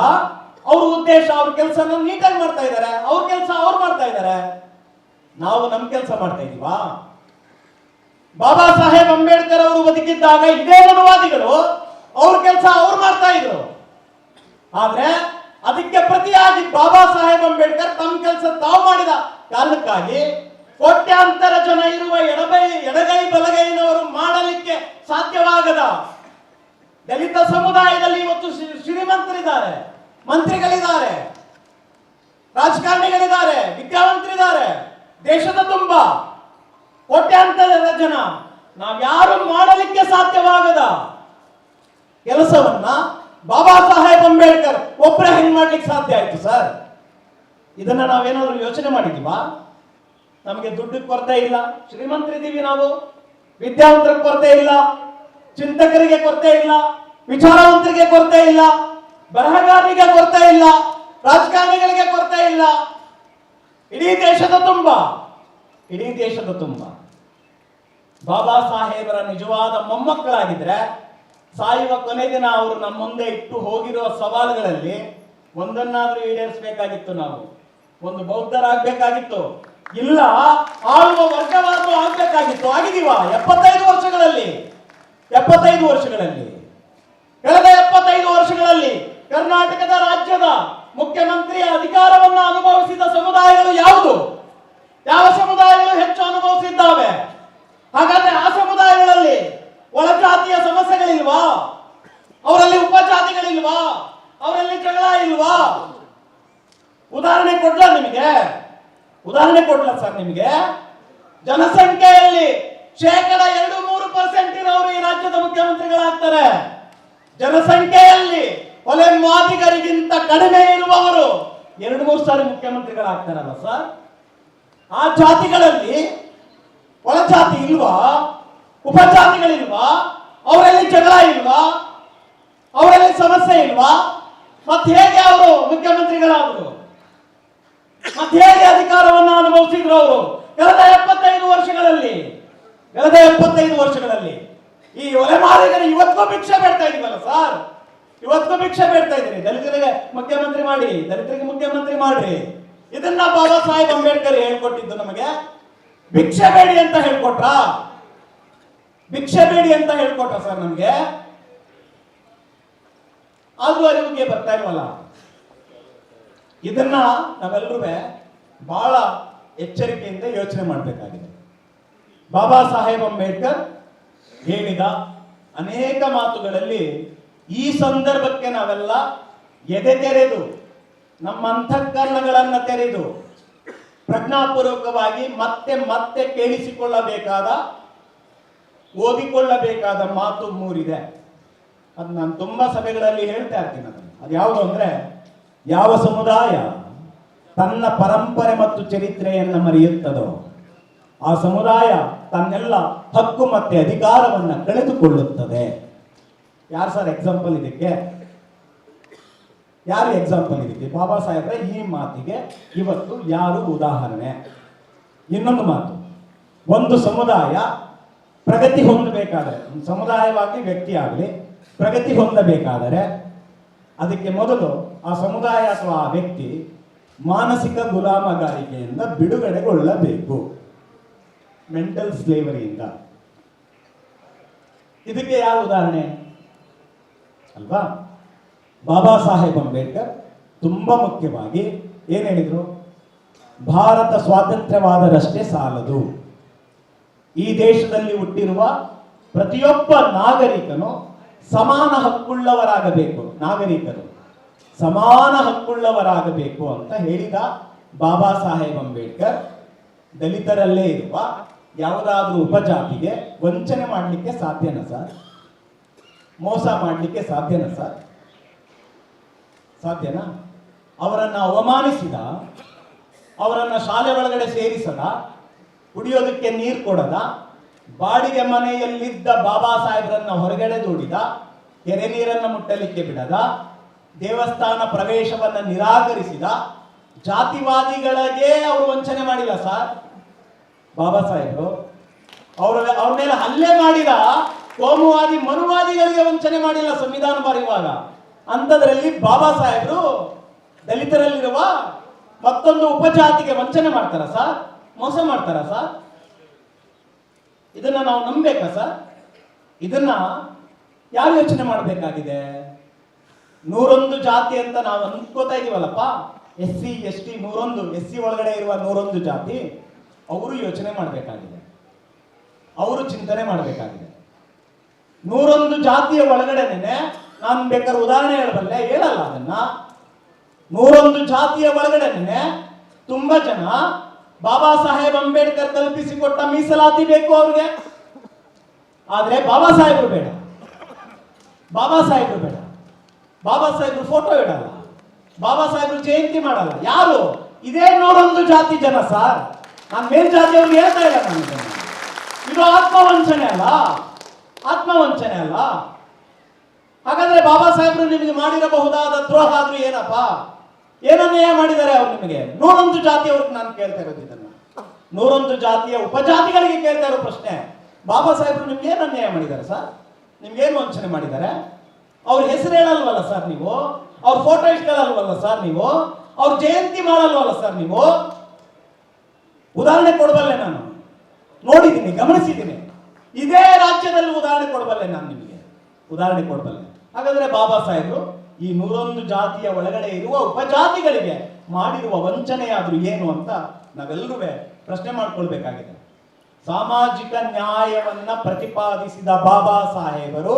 ಅವ್ರ ಉದ್ದೇಶ, ಅವ್ರ ಕೆಲಸನ ನೀಟಾಗಿ ಮಾಡ್ತಾ ಇದ್ದಾರೆ. ಅವ್ರ ಕೆಲಸ ಅವ್ರು ಮಾಡ್ತಾ ಇದ್ದಾರೆ, ನಾವು ನಮ್ಮ ಕೆಲಸ ಮಾಡ್ತಾ ಇದೀವಾ? ಬಾಬಾ ಸಾಹೇಬ್ ಅಂಬೇಡ್ಕರ್ ಅವರು ಬದುಕಿದ್ದಾಗ ಇದೇ ಮನುವಾದಿಗಳು ಅವ್ರ ಕೆಲಸ ಅವ್ರು ಮಾಡ್ತಾ ಇದ್ರು. ಆದ್ರೆ ಅದಕ್ಕೆ ಪ್ರತಿಯಾಗಿ ಬಾಬಾ ಸಾಹೇಬ್ ಅಂಬೇಡ್ಕರ್ ತಮ್ಮ ಕೆಲಸ ತಾವು ಮಾಡಿದ ಕಾರಣಕ್ಕಾಗಿ ಕೋಟ್ಯಾಂತರ ಜನ ಇರುವ ಎಡಗೈ ಬಲಗೈನವರು ಮಾಡಲಿಕ್ಕೆ ಸಾಧ್ಯವಾಗದ ದಲಿತ ಸಮುದಾಯದಲ್ಲಿ ಇವತ್ತು ಶ್ರೀಮಂತರಿದ್ದಾರೆ, ಮಂತ್ರಿಗಳಿದ್ದಾರೆ, ರಾಜಕಾರಣಿಗಳಿದ್ದಾರೆ, ವಿದ್ಯಾವಂತರಿದ್ದಾರೆ. ದೇಶದ ತುಂಬ ಕೋಟ್ಯಾಂತರ ಜನ ನಾವ್ಯಾರು ಮಾಡಲಿಕ್ಕೆ ಸಾಧ್ಯವಾಗದ ಕೆಲಸವನ್ನ ಬಾಬಾ ಸಾಹೇಬ್ ಅಂಬೇಡ್ಕರ್ ಒಬ್ಬರೇ ಹೆಂಗ್ ಮಾಡ್ಲಿಕ್ಕೆ ಸಾಧ್ಯ ಆಯ್ತು ಸರ್? ಇದನ್ನ ನಾವೇನಾದ್ರೂ ಯೋಚನೆ ಮಾಡಿದೀವಾ? ನಮಗೆ ದುಡ್ಡು ಕೊರತೆ ಇಲ್ಲ, ಶ್ರೀಮಂತರಿದ್ದೀವಿ ನಾವು, ವಿದ್ಯಾವಂತರ ಕೊರತೆ ಇಲ್ಲ, ಚಿಂತಕರಿಗೆ ಕೊರತೆ ಇಲ್ಲ, ವಿಚಾರವಂತರಿಗೆ ಕೊರತೆ ಇಲ್ಲ, ಬರಹಗಾರರಿಗೆ ಕೊರತೆ ಇಲ್ಲ, ರಾಜಕಾರಣಿಗಳಿಗೆ ಕೊರತೆ ಇಲ್ಲ. ಇಡೀ ದೇಶದ ತುಂಬ ಬಾಬಾ ಸಾಹೇಬರ ನಿಜವಾದ ಮೊಮ್ಮಕ್ಕಳಾಗಿದ್ರೆ ಸಾಯುವ ಕೊನೆ ದಿನ ಅವರು ನಮ್ಮ ಮುಂದೆ ಇಟ್ಟು ಹೋಗಿರುವ ಸವಾಲುಗಳಲ್ಲಿ ಒಂದನ್ನಾದ್ರೂ ಈಡೇರಿಸಬೇಕಾಗಿತ್ತು. ನಾವು ಒಂದು ಬೌದ್ಧರಾಗಬೇಕಾಗಿತ್ತು, ಇಲ್ಲ ಆಳುವ ವರ್ಗವಾದ್ರೂ ಆಗ್ಬೇಕಾಗಿತ್ತು. ಆಗಿದೀವ 75 ವರ್ಷಗಳಲ್ಲಿ ಕಳೆದ 75 ವರ್ಷಗಳಲ್ಲಿ ಕರ್ನಾಟಕದ ರಾಜ್ಯದ ಮುಖ್ಯಮಂತ್ರಿಯ ಅಧಿಕಾರವನ್ನು ಅನುಭವಿಸಿದ ಸಮುದಾಯಗಳು ಯಾವುದು? ಯಾವ ಸಮುದಾಯಗಳು ಹೆಚ್ಚು ಅನುಭವಿಸಿದ್ದಾವೆ? ಹಾಗಾದ್ರೆ ಆ ಸಮುದಾಯಗಳಲ್ಲಿ ಒಳಜಾತಿಯ ಸಮಸ್ಯೆಗಳಿಲ್ವಾ? ಅವರಲ್ಲಿ ಉಪಜಾತಿಗಳಿಲ್ವಾ? ಅವರಲ್ಲಿ ಜಗಳ ಇಲ್ವಾ? ಉದಾಹರಣೆ ಕೊಡ್ಲ ಸರ್ ನಿಮಗೆ? ಜನಸಂಖ್ಯೆಯಲ್ಲಿ 2-3% ಇರೋರು ಈ ರಾಜ್ಯದ ಮುಖ್ಯಮಂತ್ರಿಗಳಾಗ್ತಾರೆ. ಜನಸಂಖ್ಯೆಯಲ್ಲಿ ಒಲೆ ಮಾದಿಗರಿಗಿಂತ ಕಡಿಮೆ ಇರುವವರು 2-3 ಸಾರಿ ಮುಖ್ಯಮಂತ್ರಿಗಳಾಗ್ತಾರಲ್ಲ ಸರ್. ಆ ಜಾತಿಗಳಲ್ಲಿ ಒಳಜಾತಿ ಇಲ್ವಾ? ಉಪಜಾತಿಗಳಿಲ್ವಾ? ಅವರಲ್ಲಿ ಜಗಳ ಇಲ್ವಾ? ಅವರಲ್ಲಿ ಸಮಸ್ಯೆ ಇಲ್ವಾ? ಮತ್ತೆ ಹೇಗೆ ಅವರು ಮುಖ್ಯಮಂತ್ರಿಗಳಾದರು? ಮತ್ತೆ ಹೇಗೆ ಅಧಿಕಾರವನ್ನು ಅನುಭವಿಸಿದ್ರು ಅವರು? ಕಳೆದ 75 ವರ್ಷಗಳಲ್ಲಿ ಈ ಒಲೆಮಾರಿಗರು ಇವತ್ತಿಗೂ ಭಿಕ್ಷೆ ಬೇಡ್ತಾ ಇದೀವಲ್ಲ ಸರ್, ಇವತ್ತಿಗೂ ಭಿಕ್ಷೆ ಬೇಡ್ತಾ ಇದ್ದೀರಿ. ದಲಿತರಿಗೆ ಮುಖ್ಯಮಂತ್ರಿ ಮಾಡ್ರಿ. ಇದನ್ನ ಬಾಬಾ ಸಾಹೇಬ್ ಅಂಬೇಡ್ಕರ್ ಹೇಳ್ಕೊಟ್ಟಿದ್ದು ನಮಗೆ. ಭಿಕ್ಷೆ ಬೇಡಿ ಅಂತ ಹೇಳ್ಕೊಟ್ರ ಸರ್ ನಮ್ಗೆ? ಅದು ಅರಿವಿಗೆ ಬರ್ತಾ ಇಲ್ವಲ್ಲ. ಇದನ್ನ ನಾವೆಲ್ಲರೂ ಬಹಳ ಎಚ್ಚರಿಕೆಯಿಂದ ಯೋಚನೆ ಮಾಡಬೇಕಾಗಿದೆ. ಬಾಬಾ ಸಾಹೇಬ್ ಅಂಬೇಡ್ಕರ್ ಹೇಳಿದ ಅನೇಕ ಮಾತುಗಳಲ್ಲಿ ಈ ಸಂದರ್ಭಕ್ಕೆ ನಾವೆಲ್ಲ ಎದೆ ತೆರೆದು, ನಮ್ಮ ಅಂತಃಕರಣಗಳನ್ನು ತೆರೆದು ಪ್ರಜ್ಞಾಪೂರ್ವಕವಾಗಿ ಮತ್ತೆ ಮತ್ತೆ ಕೇಳಿಸಿಕೊಳ್ಳಬೇಕಾದ, ಓದಿಕೊಳ್ಳಬೇಕಾದ ಮಾತು 3 ಇದೆ. ಅದು ನಾನು ತುಂಬಾ ಸಭೆಗಳಲ್ಲಿ ಹೇಳ್ತಾ ಇರ್ತೀನಿ. ಅದು ಯಾವುದು ಅಂದ್ರೆ, ಯಾವ ಸಮುದಾಯ ತನ್ನ ಪರಂಪರೆ ಮತ್ತು ಚರಿತ್ರೆಯನ್ನು ಮರೆಯುತ್ತದೋ ಆ ಸಮುದಾಯ ತನ್ನೆಲ್ಲ ಹಕ್ಕು ಮತ್ತೆ ಅಧಿಕಾರವನ್ನು ಕಳೆದುಕೊಳ್ಳುತ್ತದೆ. ಯಾರು ಸರ್ ಎಕ್ಸಾಂಪಲ್ ಇದಕ್ಕೆ? ಬಾಬಾ ಸಾಹೇಬ್ರ ಈ ಮಾತಿಗೆ ಇವತ್ತು ಯಾರು ಉದಾಹರಣೆ? ಇನ್ನೊಂದು ಮಾತು, ಒಂದು ಸಮುದಾಯ ಪ್ರಗತಿ ಹೊಂದಬೇಕಾದರೆ, ಸಮುದಾಯವಾಗಿ ವ್ಯಕ್ತಿ ಆಗಲಿ ಪ್ರಗತಿ ಹೊಂದಬೇಕಾದರೆ ಅದಕ್ಕೆ ಮೊದಲು ಆ ಸಮುದಾಯ ಅಥವಾ ಆ ವ್ಯಕ್ತಿ ಮಾನಸಿಕ ಗುಲಾಮಗಾರಿಕೆಯಿಂದ ಬಿಡುಗಡೆಗೊಳ್ಳಬೇಕು, ಮೆಂಟಲ್ ಸ್ಲೇವರಿಯಿಂದ. ಇದಕ್ಕೆ ಯಾರು ಉದಾಹರಣೆ ಅಲ್ವಾ? ಬಾಬಾ ಸಾಹೇಬ್ ಅಂಬೇಡ್ಕರ್ ತುಂಬಾ ಮುಖ್ಯವಾಗಿ ಏನ್ ಹೇಳಿದ್ರು? ಭಾರತ ಸ್ವಾತಂತ್ರ್ಯವಾದರಷ್ಟೇ ಸಾಲದು, ಈ ದೇಶದಲ್ಲಿ ಹುಟ್ಟಿರುವ ಪ್ರತಿಯೊಬ್ಬ ನಾಗರಿಕನು ಸಮಾನ ಹಕ್ಕುಳ್ಳವರಾಗಬೇಕು, ನಾಗರಿಕರು ಸಮಾನ ಹಕ್ಕುಳ್ಳವರಾಗಬೇಕು ಅಂತ ಹೇಳಿದ ಬಾಬಾ ಸಾಹೇಬ್ ಅಂಬೇಡ್ಕರ್ ದಲಿತರಲ್ಲೇ ಇರುವ ಯಾವುದಾದ್ರೂ ಉಪಜಾತಿಗೆ ವಂಚನೆ ಮಾಡಲಿಕ್ಕೆ ಸಾಧ್ಯನಾ ಸರ್? ಮೋಸ ಮಾಡಲಿಕ್ಕೆ ಸಾಧ್ಯನಾ ಸರ್? ಸಾಧ್ಯನಾ? ಅವರನ್ನ ಅವಮಾನಿಸಿದ, ಅವರನ್ನ ಶಾಲೆ ಒಳಗಡೆ ಸೇರಿಸದ, ಕುಡಿಯೋದಕ್ಕೆ ನೀರು ಕೊಡದ, ಬಾಡಿಗೆ ಮನೆಯಲ್ಲಿದ್ದ ಬಾಬಾ ಸಾಹೇಬರನ್ನ ಹೊರಗಡೆ ದೂಡಿದ, ಕೆರೆ ನೀರನ್ನ ಮುಟ್ಟಲಿಕ್ಕೆ ಬಿಡದ, ದೇವಸ್ಥಾನ ಪ್ರವೇಶವನ್ನ ನಿರಾಕರಿಸಿದ ಜಾತಿವಾದಿಗಳಿಗೆ ಅವರು ವಂಚನೆ ಮಾಡಿಲ್ಲ ಸರ್. ಬಾಬಾ ಸಾಹೇಬರು ಅವ್ರ ಮೇಲೆ ಹಲ್ಲೆ ಮಾಡಿದ ಕೋಮುವಾದಿ ಮನುವಾದಿಗಳಿಗೆ ವಂಚನೆ ಮಾಡಿಲ್ಲ ಸಂವಿಧಾನ ಬರೆಯುವಾಗ. ಅಂಥದ್ರಲ್ಲಿ ಬಾಬಾ ಸಾಹೇಬರು ದಲಿತರಲ್ಲಿರುವ ಮತ್ತೊಂದು ಉಪಜಾತಿಗೆ ವಂಚನೆ ಮಾಡ್ತಾರ ಸರ್? ಮೋಸ ಮಾಡ್ತಾರ ಸರ್? ಇದನ್ನ ನಾವು ನಂಬೇಕಾ ಸರ್? ಇದನ್ನ ಯಾರು ಯೋಚನೆ ಮಾಡಬೇಕಾಗಿದೆ? 101 ಜಾತಿ ಅಂತ ನಾವು ಅನ್ಕೋತಾ ಇದೀವಲ್ಲಪ್ಪ, SC ST 101, SC ಒಳಗಡೆ ಇರುವ 101 ಜಾತಿ, ಅವರು ಯೋಚನೆ ಮಾಡಬೇಕಾಗಿದೆ, ಅವರು ಚಿಂತನೆ ಮಾಡಬೇಕಾಗಿದೆ. 101 ಜಾತಿಯ ಒಳಗಡೆನೆ ನಾನು ಬೇಕಾದ್ರೆ ಉದಾಹರಣೆ ಹೇಳಬಲ್ಲೆ, ಹೇಳಲ್ಲ ಅದನ್ನ. 101 ಜಾತಿಯ ಒಳಗಡೆನೆ ತುಂಬಾ ಜನ ಬಾಬಾ ಸಾಹೇಬ್ ಅಂಬೇಡ್ಕರ್ ಕಲ್ಪಿಸಿಕೊಟ್ಟ ಮೀಸಲಾತಿ ಬೇಕು ಅವ್ರಿಗೆ. ಆದ್ರೆ ಬಾಬಾ ಸಾಹೇಬರು ಬೇಡ, ಬಾಬಾ ಸಾಹೇಬರು ಬೇಡ, ಬಾಬಾ ಸಾಹೇಬರು ಫೋಟೋ ಇಡಲ್ಲ, ಬಾಬಾ ಸಾಹೇಬರು ಜಯಂತಿ ಮಾಡಲ್ಲ. ಯಾರು? ಇದೇ 101 ಜಾತಿ ಜನ ಸರ್. ನಾನು ಮೇಲ್ಜಾತಿಯವ್ರಿಗೆ ಹೇಳ್ತಾ ಇಲ್ಲ ನಾನು. ಇದು ಆತ್ಮವಂಚನೆ ಅಲ್ಲ, ಆತ್ಮವಂಚನೆ ಅಲ್ಲ. ಹಾಗಾದ್ರೆ ಬಾಬಾ ಸಾಹೇಬರು ನಿಮಗೆ ಮಾಡಿರಬಹುದಾದ ದ್ರೋಹ ಆದ್ರೂ ಏನಪ್ಪ? ಏನನ್ಯಾಯ ಮಾಡಿದ್ದಾರೆ ಅವ್ರು ನಿಮಗೆ? 101 ಜಾತಿಯವ್ರಿಗೆ ನಾನು ಕೇಳ್ತಾ ಇರೋದು ಇದನ್ನ. 101 ಜಾತಿಯ ಉಪಜಾತಿಗಳಿಗೆ ಕೇಳ್ತಾ ಇರೋ ಪ್ರಶ್ನೆ, ಬಾಬಾ ಸಾಹೇಬರು ನಿಮ್ಗೆ ಏನು ಅನ್ಯಾಯ ಮಾಡಿದ್ದಾರೆ ಸರ್? ನಿಮ್ಗೇನು ವಂಚನೆ ಮಾಡಿದ್ದಾರೆ? ಅವ್ರ ಹೆಸರು ಹೇಳಲ್ವಲ್ಲ ಸರ್ ನೀವು, ಅವ್ರ ಫೋಟೋ ಇಟ್ಕೊಳ್ಳಲ್ವಲ್ಲ ಸರ್ ನೀವು, ಅವ್ರ ಜಯಂತಿ ಮಾಡಲ್ವಲ್ಲ ಸರ್ ನೀವು? ಉದಾಹರಣೆ ಕೊಡಬಲ್ಲೆ ನಾನು, ನೋಡಿದ್ದೀನಿ, ಗಮನಿಸಿದ್ದೀನಿ. ಇದೇ ರಾಜ್ಯದಲ್ಲಿ ಉದಾಹರಣೆ ಕೊಡಬಲ್ಲೆ ನಾನು ನಿಮಗೆ, ಉದಾಹರಣೆ ಕೊಡಬಲ್ಲೆ. ಹಾಗಾದ್ರೆ ಬಾಬಾ ಸಾಹೇಬರು ಈ 101 ಜಾತಿಯ ಒಳಗಡೆ ಇರುವ ಉಪಜಾತಿಗಳಿಗೆ ಮಾಡಿರುವ ವಂಚನೆಯಾದ್ರೂ ಏನು ಅಂತ ನಾವೆಲ್ಲರೂ ಪ್ರಶ್ನೆ ಮಾಡ್ಕೊಳ್ಬೇಕಾಗಿದೆ. ಸಾಮಾಜಿಕ ನ್ಯಾಯವನ್ನ ಪ್ರತಿಪಾದಿಸಿದ ಬಾಬಾ ಸಾಹೇಬರು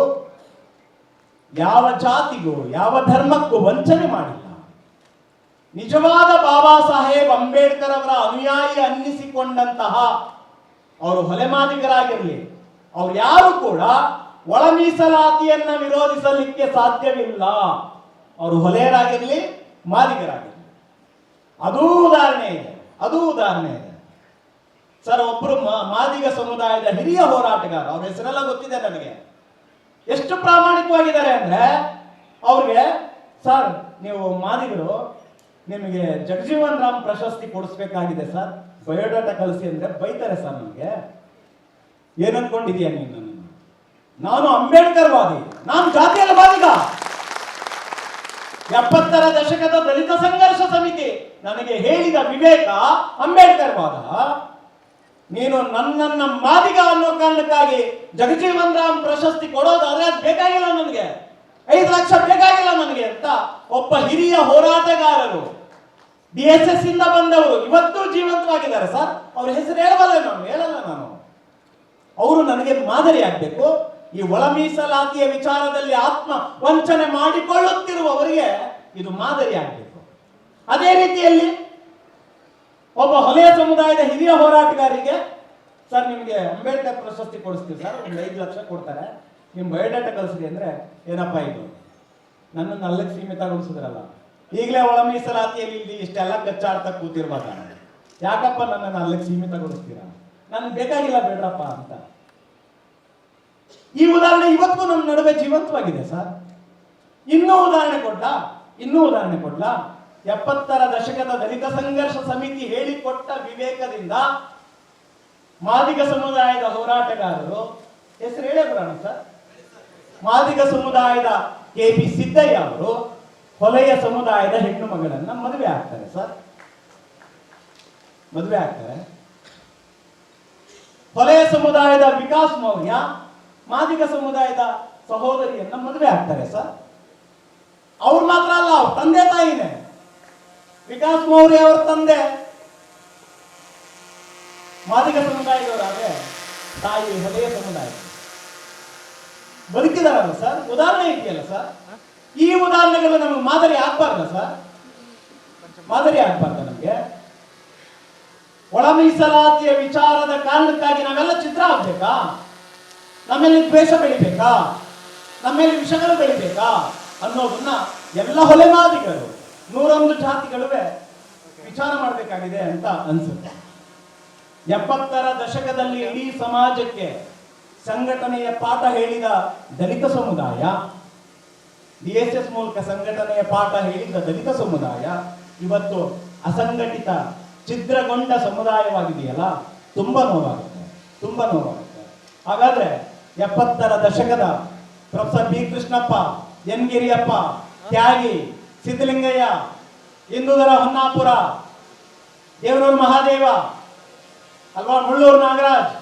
ಯಾವ ಜಾತಿಗೂ ಯಾವ ಧರ್ಮಕ್ಕೂ ವಂಚನೆ ಮಾಡಿಲ್ಲ. ನಿಜವಾದ ಬಾಬಾ ಸಾಹೇಬ್ ಅಂಬೇಡ್ಕರ್ ಅವರ ಅನುಯಾಯಿ ಅನ್ನಿಸಿಕೊಂಡಂತಹ ಅವರು ಹೊಲೆಮಾದಿಗರಾಗಿರಲಿ, ಅವ್ರು ಯಾರು ಕೂಡ ಒಳ ಮೀಸಲಾತಿಯನ್ನ ವಿರೋಧಿಸಲಿಕ್ಕೆ ಸಾಧ್ಯವಿಲ್ಲ. ಅವರು ಹೊಲೆಯರಾಗಿರ್ಲಿ, ಮಾದಿಗರಾಗಿರ್ಲಿ. ಅದೂ ಉದಾಹರಣೆ ಇದೆ, ಅದೂ ಉದಾಹರಣೆ ಇದೆ ಸರ್. ಒಬ್ರು ಮಾದಿಗ ಸಮುದಾಯದ ಹಿರಿಯ ಹೋರಾಟಗಾರ, ಅವ್ರ ಹೆಸರೆಲ್ಲ ಗೊತ್ತಿದೆ ನನಗೆ, ಎಷ್ಟು ಪ್ರಾಮಾಣಿಕವಾಗಿದ್ದಾರೆ ಅಂದ್ರೆ, ಅವ್ರಿಗೆ ಸರ್ ನೀವು ಮಾದಿಗರು, ನಿಮಗೆ ಜಗಜೀವನ್ ರಾಮ್ ಪ್ರಶಸ್ತಿ ಕೊಡಿಸ್ಬೇಕಾಗಿದೆ ಸರ್, ಬಯೋಡಾಟಾ ಕಳಿಸಿ ಅಂದ್ರೆ ಬೈತಾರೆ ಸರ್. ನನಗೆ ಏನ್ ಅನ್ಕೊಂಡಿದೀಯ ನೀನು? ನಾನು ಅಂಬೇಡ್ಕರ್ ವಾದಿ, ನಾನು ಜಾತಿಯಲ್ಲ ಮಾದಿಗ. 70ರ ದಶಕದ ದಲಿತ ಸಂಘರ್ಷ ಸಮಿತಿ ನನಗೆ ಹೇಳಿದ ವಿವೇಕ ಅಂಬೇಡ್ಕರ್ ವಾದ. ನೀನು ನನ್ನನ್ನ ಮಾದಿಗ ಅನ್ನೋ ಕಾರಣಕ್ಕಾಗಿ ಜಗಜೀವನ್ ರಾಮ್ ಪ್ರಶಸ್ತಿ ಕೊಡೋದಾದ್ರೆ ಅದು ಬೇಕಾಗಿಲ್ಲ ನನಗೆ, 5 ಲಕ್ಷ ಬೇಕಾಗಿಲ್ಲ ನನಗೆ ಅಂತ ಒಬ್ಬ ಹಿರಿಯ ಹೋರಾಟಗಾರರು, DSS ಇಂದ ಬಂದವರು, ಇವತ್ತು ಜೀವಂತವಾಗಿದ್ದಾರೆ ಸರ್. ಅವ್ರ ಹೆಸರು ಹೇಳಲ್ಲ ನಾನು. ಅವರು ನನಗೆ ಮಾದರಿ ಆಗ್ಬೇಕು. ಈ ಒಳ ಮೀಸಲಾತಿಯ ವಿಚಾರದಲ್ಲಿ ಆತ್ಮ ವಂಚನೆ ಮಾಡಿಕೊಳ್ಳುತ್ತಿರುವವರಿಗೆ ಇದು ಮಾದರಿ ಆಗಬೇಕು. ಅದೇ ರೀತಿಯಲ್ಲಿ ಒಬ್ಬ ಹೊಲೆಯ ಸಮುದಾಯದ ಹಿರಿಯ ಹೋರಾಟಗಾರಿಗೆ ಸರ್ ನಿಮಗೆ ಅಂಬೇಡ್ಕರ್ ಪ್ರಶಸ್ತಿ ಕೊಡಿಸ್ತೀವಿ ಸರ್, ಒಂದು 5 ಲಕ್ಷ ಕೊಡ್ತಾರೆ, ನಿಮ್ಮ ಬಯೋಡಾಟಾ ಕಳಿಸ್ರಿ ಅಂದ್ರೆ ಏನಪ್ಪ ಇದು, ನನ್ನನ್ನು ಅಲ್ಲಕ್ಕೆ ಸೀಮಿತಗೊಳಿಸಿದ್ರಲ್ಲ, ಈಗಲೇ ಒಳ ಮೀಸಲಾತಿಯಲ್ಲಿ ಇಲ್ಲಿ ಇಷ್ಟೆಲ್ಲ ಕಚ್ಚಾಡ್ತಾ ಕೂತಿರ್ವಾಗ ಯಾಕಪ್ಪ ನನ್ನನ್ನು ಅಲ್ಲಕ್ಕೆ ಸೀಮಿತಗೊಳಿಸ್ತೀರಾ? ನನಗೆ ಬೇಕಾಗಿಲ್ಲ ಬೇಡ್ರಪ್ಪ ಅಂತ. ಈ ಉದಾಹರಣೆ ಇವತ್ತಿಗೂ ನಮ್ಮ ನಡುವೆ ಜೀವಂತವಾಗಿದೆ ಸರ್. ಇನ್ನೂ ಉದಾಹರಣೆ ಕೊಡ್ಲಾ? 70ರ ದಶಕದ ದಲಿತ ಸಂಘರ್ಷ ಸಮಿತಿ ಹೇಳಿಕೊಟ್ಟ ವಿವೇಕದಿಂದ ಮಾದಿಗ ಸಮುದಾಯದ ಹೋರಾಟಗಾರರು ಹೆಸರು ಹೇಳೇ ಬರೋಣ ಸರ್. ಮಾದಿಗ ಸಮುದಾಯದ KP ಸಿದ್ದಯ್ಯ ಅವರು ಹೊಲೆಯ ಸಮುದಾಯದ ಹೆಣ್ಣು ಮಗಳನ್ನ ಮದುವೆ ಆಗ್ತಾರೆ ಸರ್. ಮದುವೆ ಆಗ್ತಾರೆ. ಹೊಲೆಯ ಸಮುದಾಯದ ವಿಕಾಸ್ ಮೌರ್ಯ ಮಾದಿಗ ಸಮುದಾಯದ ಸಹೋದರಿಯನ್ನ ಮದುವೆ ಆಗ್ತಾರೆ ಸರ್. ಅವ್ರು ಮಾತ್ರ ಅಲ್ಲ, ಅವ್ರ ತಂದೆ ತಾಯಿನೇ. ವಿಕಾಸ್ ಮೌರ್ಯ ಅವರ ತಂದೆ ಮಾದಿಗ ಸಮುದಾಯದವರಾದ್ರೆ ತಾಯಿ ಹೊಲೆಯ ಸಮುದಾಯ. ಬದುಕಿದಾರಲ್ಲ ಸರ್, ಉದಾಹರಣೆ ಇದೆಯಲ್ಲ ಸರ್. ಈ ಉದಾಹರಣೆಗಳು ನಮಗೆ ಮಾದರಿ ಆಗ್ಬಾರ್ದ ಸರ್? ಮಾದರಿ ಆಗ್ಬಾರ್ದ ನಮಗೆ? ಒಳ ಮೀಸಲಾತಿಯ ವಿಚಾರದ ಕಾರಣಕ್ಕಾಗಿ ನಾವೆಲ್ಲ ಚಿತ್ರ ಆಗ್ಬೇಕಾ? ನಮ್ಮಲ್ಲಿ ದ್ವೇಷ ಬೆಳಿಬೇಕಾ? ನಮ್ಮಲ್ಲಿ ವಿಷಗಳು ಬೆಳಿಬೇಕಾ ಅನ್ನೋದನ್ನ ಎಲ್ಲ ಹೊಲೆ ಮಾದಿಗರು 101 ಜಾತಿಗಳುವೆ ವಿಚಾರ ಮಾಡಬೇಕಾಗಿದೆ ಅಂತ ಅನ್ಸುತ್ತೆ. 70ರ ದಶಕದಲ್ಲಿ ಇಡೀ ಸಮಾಜಕ್ಕೆ ಸಂಘಟನೆಯ ಪಾಠ ಹೇಳಿದ ದಲಿತ ಸಮುದಾಯ, DSS ಮೂಲಕ ಸಂಘಟನೆಯ ಪಾಠ ಹೇಳಿದ ದಲಿತ ಸಮುದಾಯ ಇವತ್ತು ಅಸಂಘಟಿತ ಛಿದ್ರಗೊಂಡ ಸಮುದಾಯವಾಗಿದೆಯಲ್ಲ, ತುಂಬಾ ನೋವಾಗುತ್ತೆ, ತುಂಬಾ ನೋವಾಗುತ್ತೆ. ಹಾಗಾದ್ರೆ 70ರ ದಶಕದ professor B Krishnappa, N Giriyappa, Tyagi, Siddalingaiah, Indudhara Honnapura, Devanur Mahadeva ಅಲ್ವಾ, ಮುಳ್ಳೂರು ನಾಗರಾಜ್,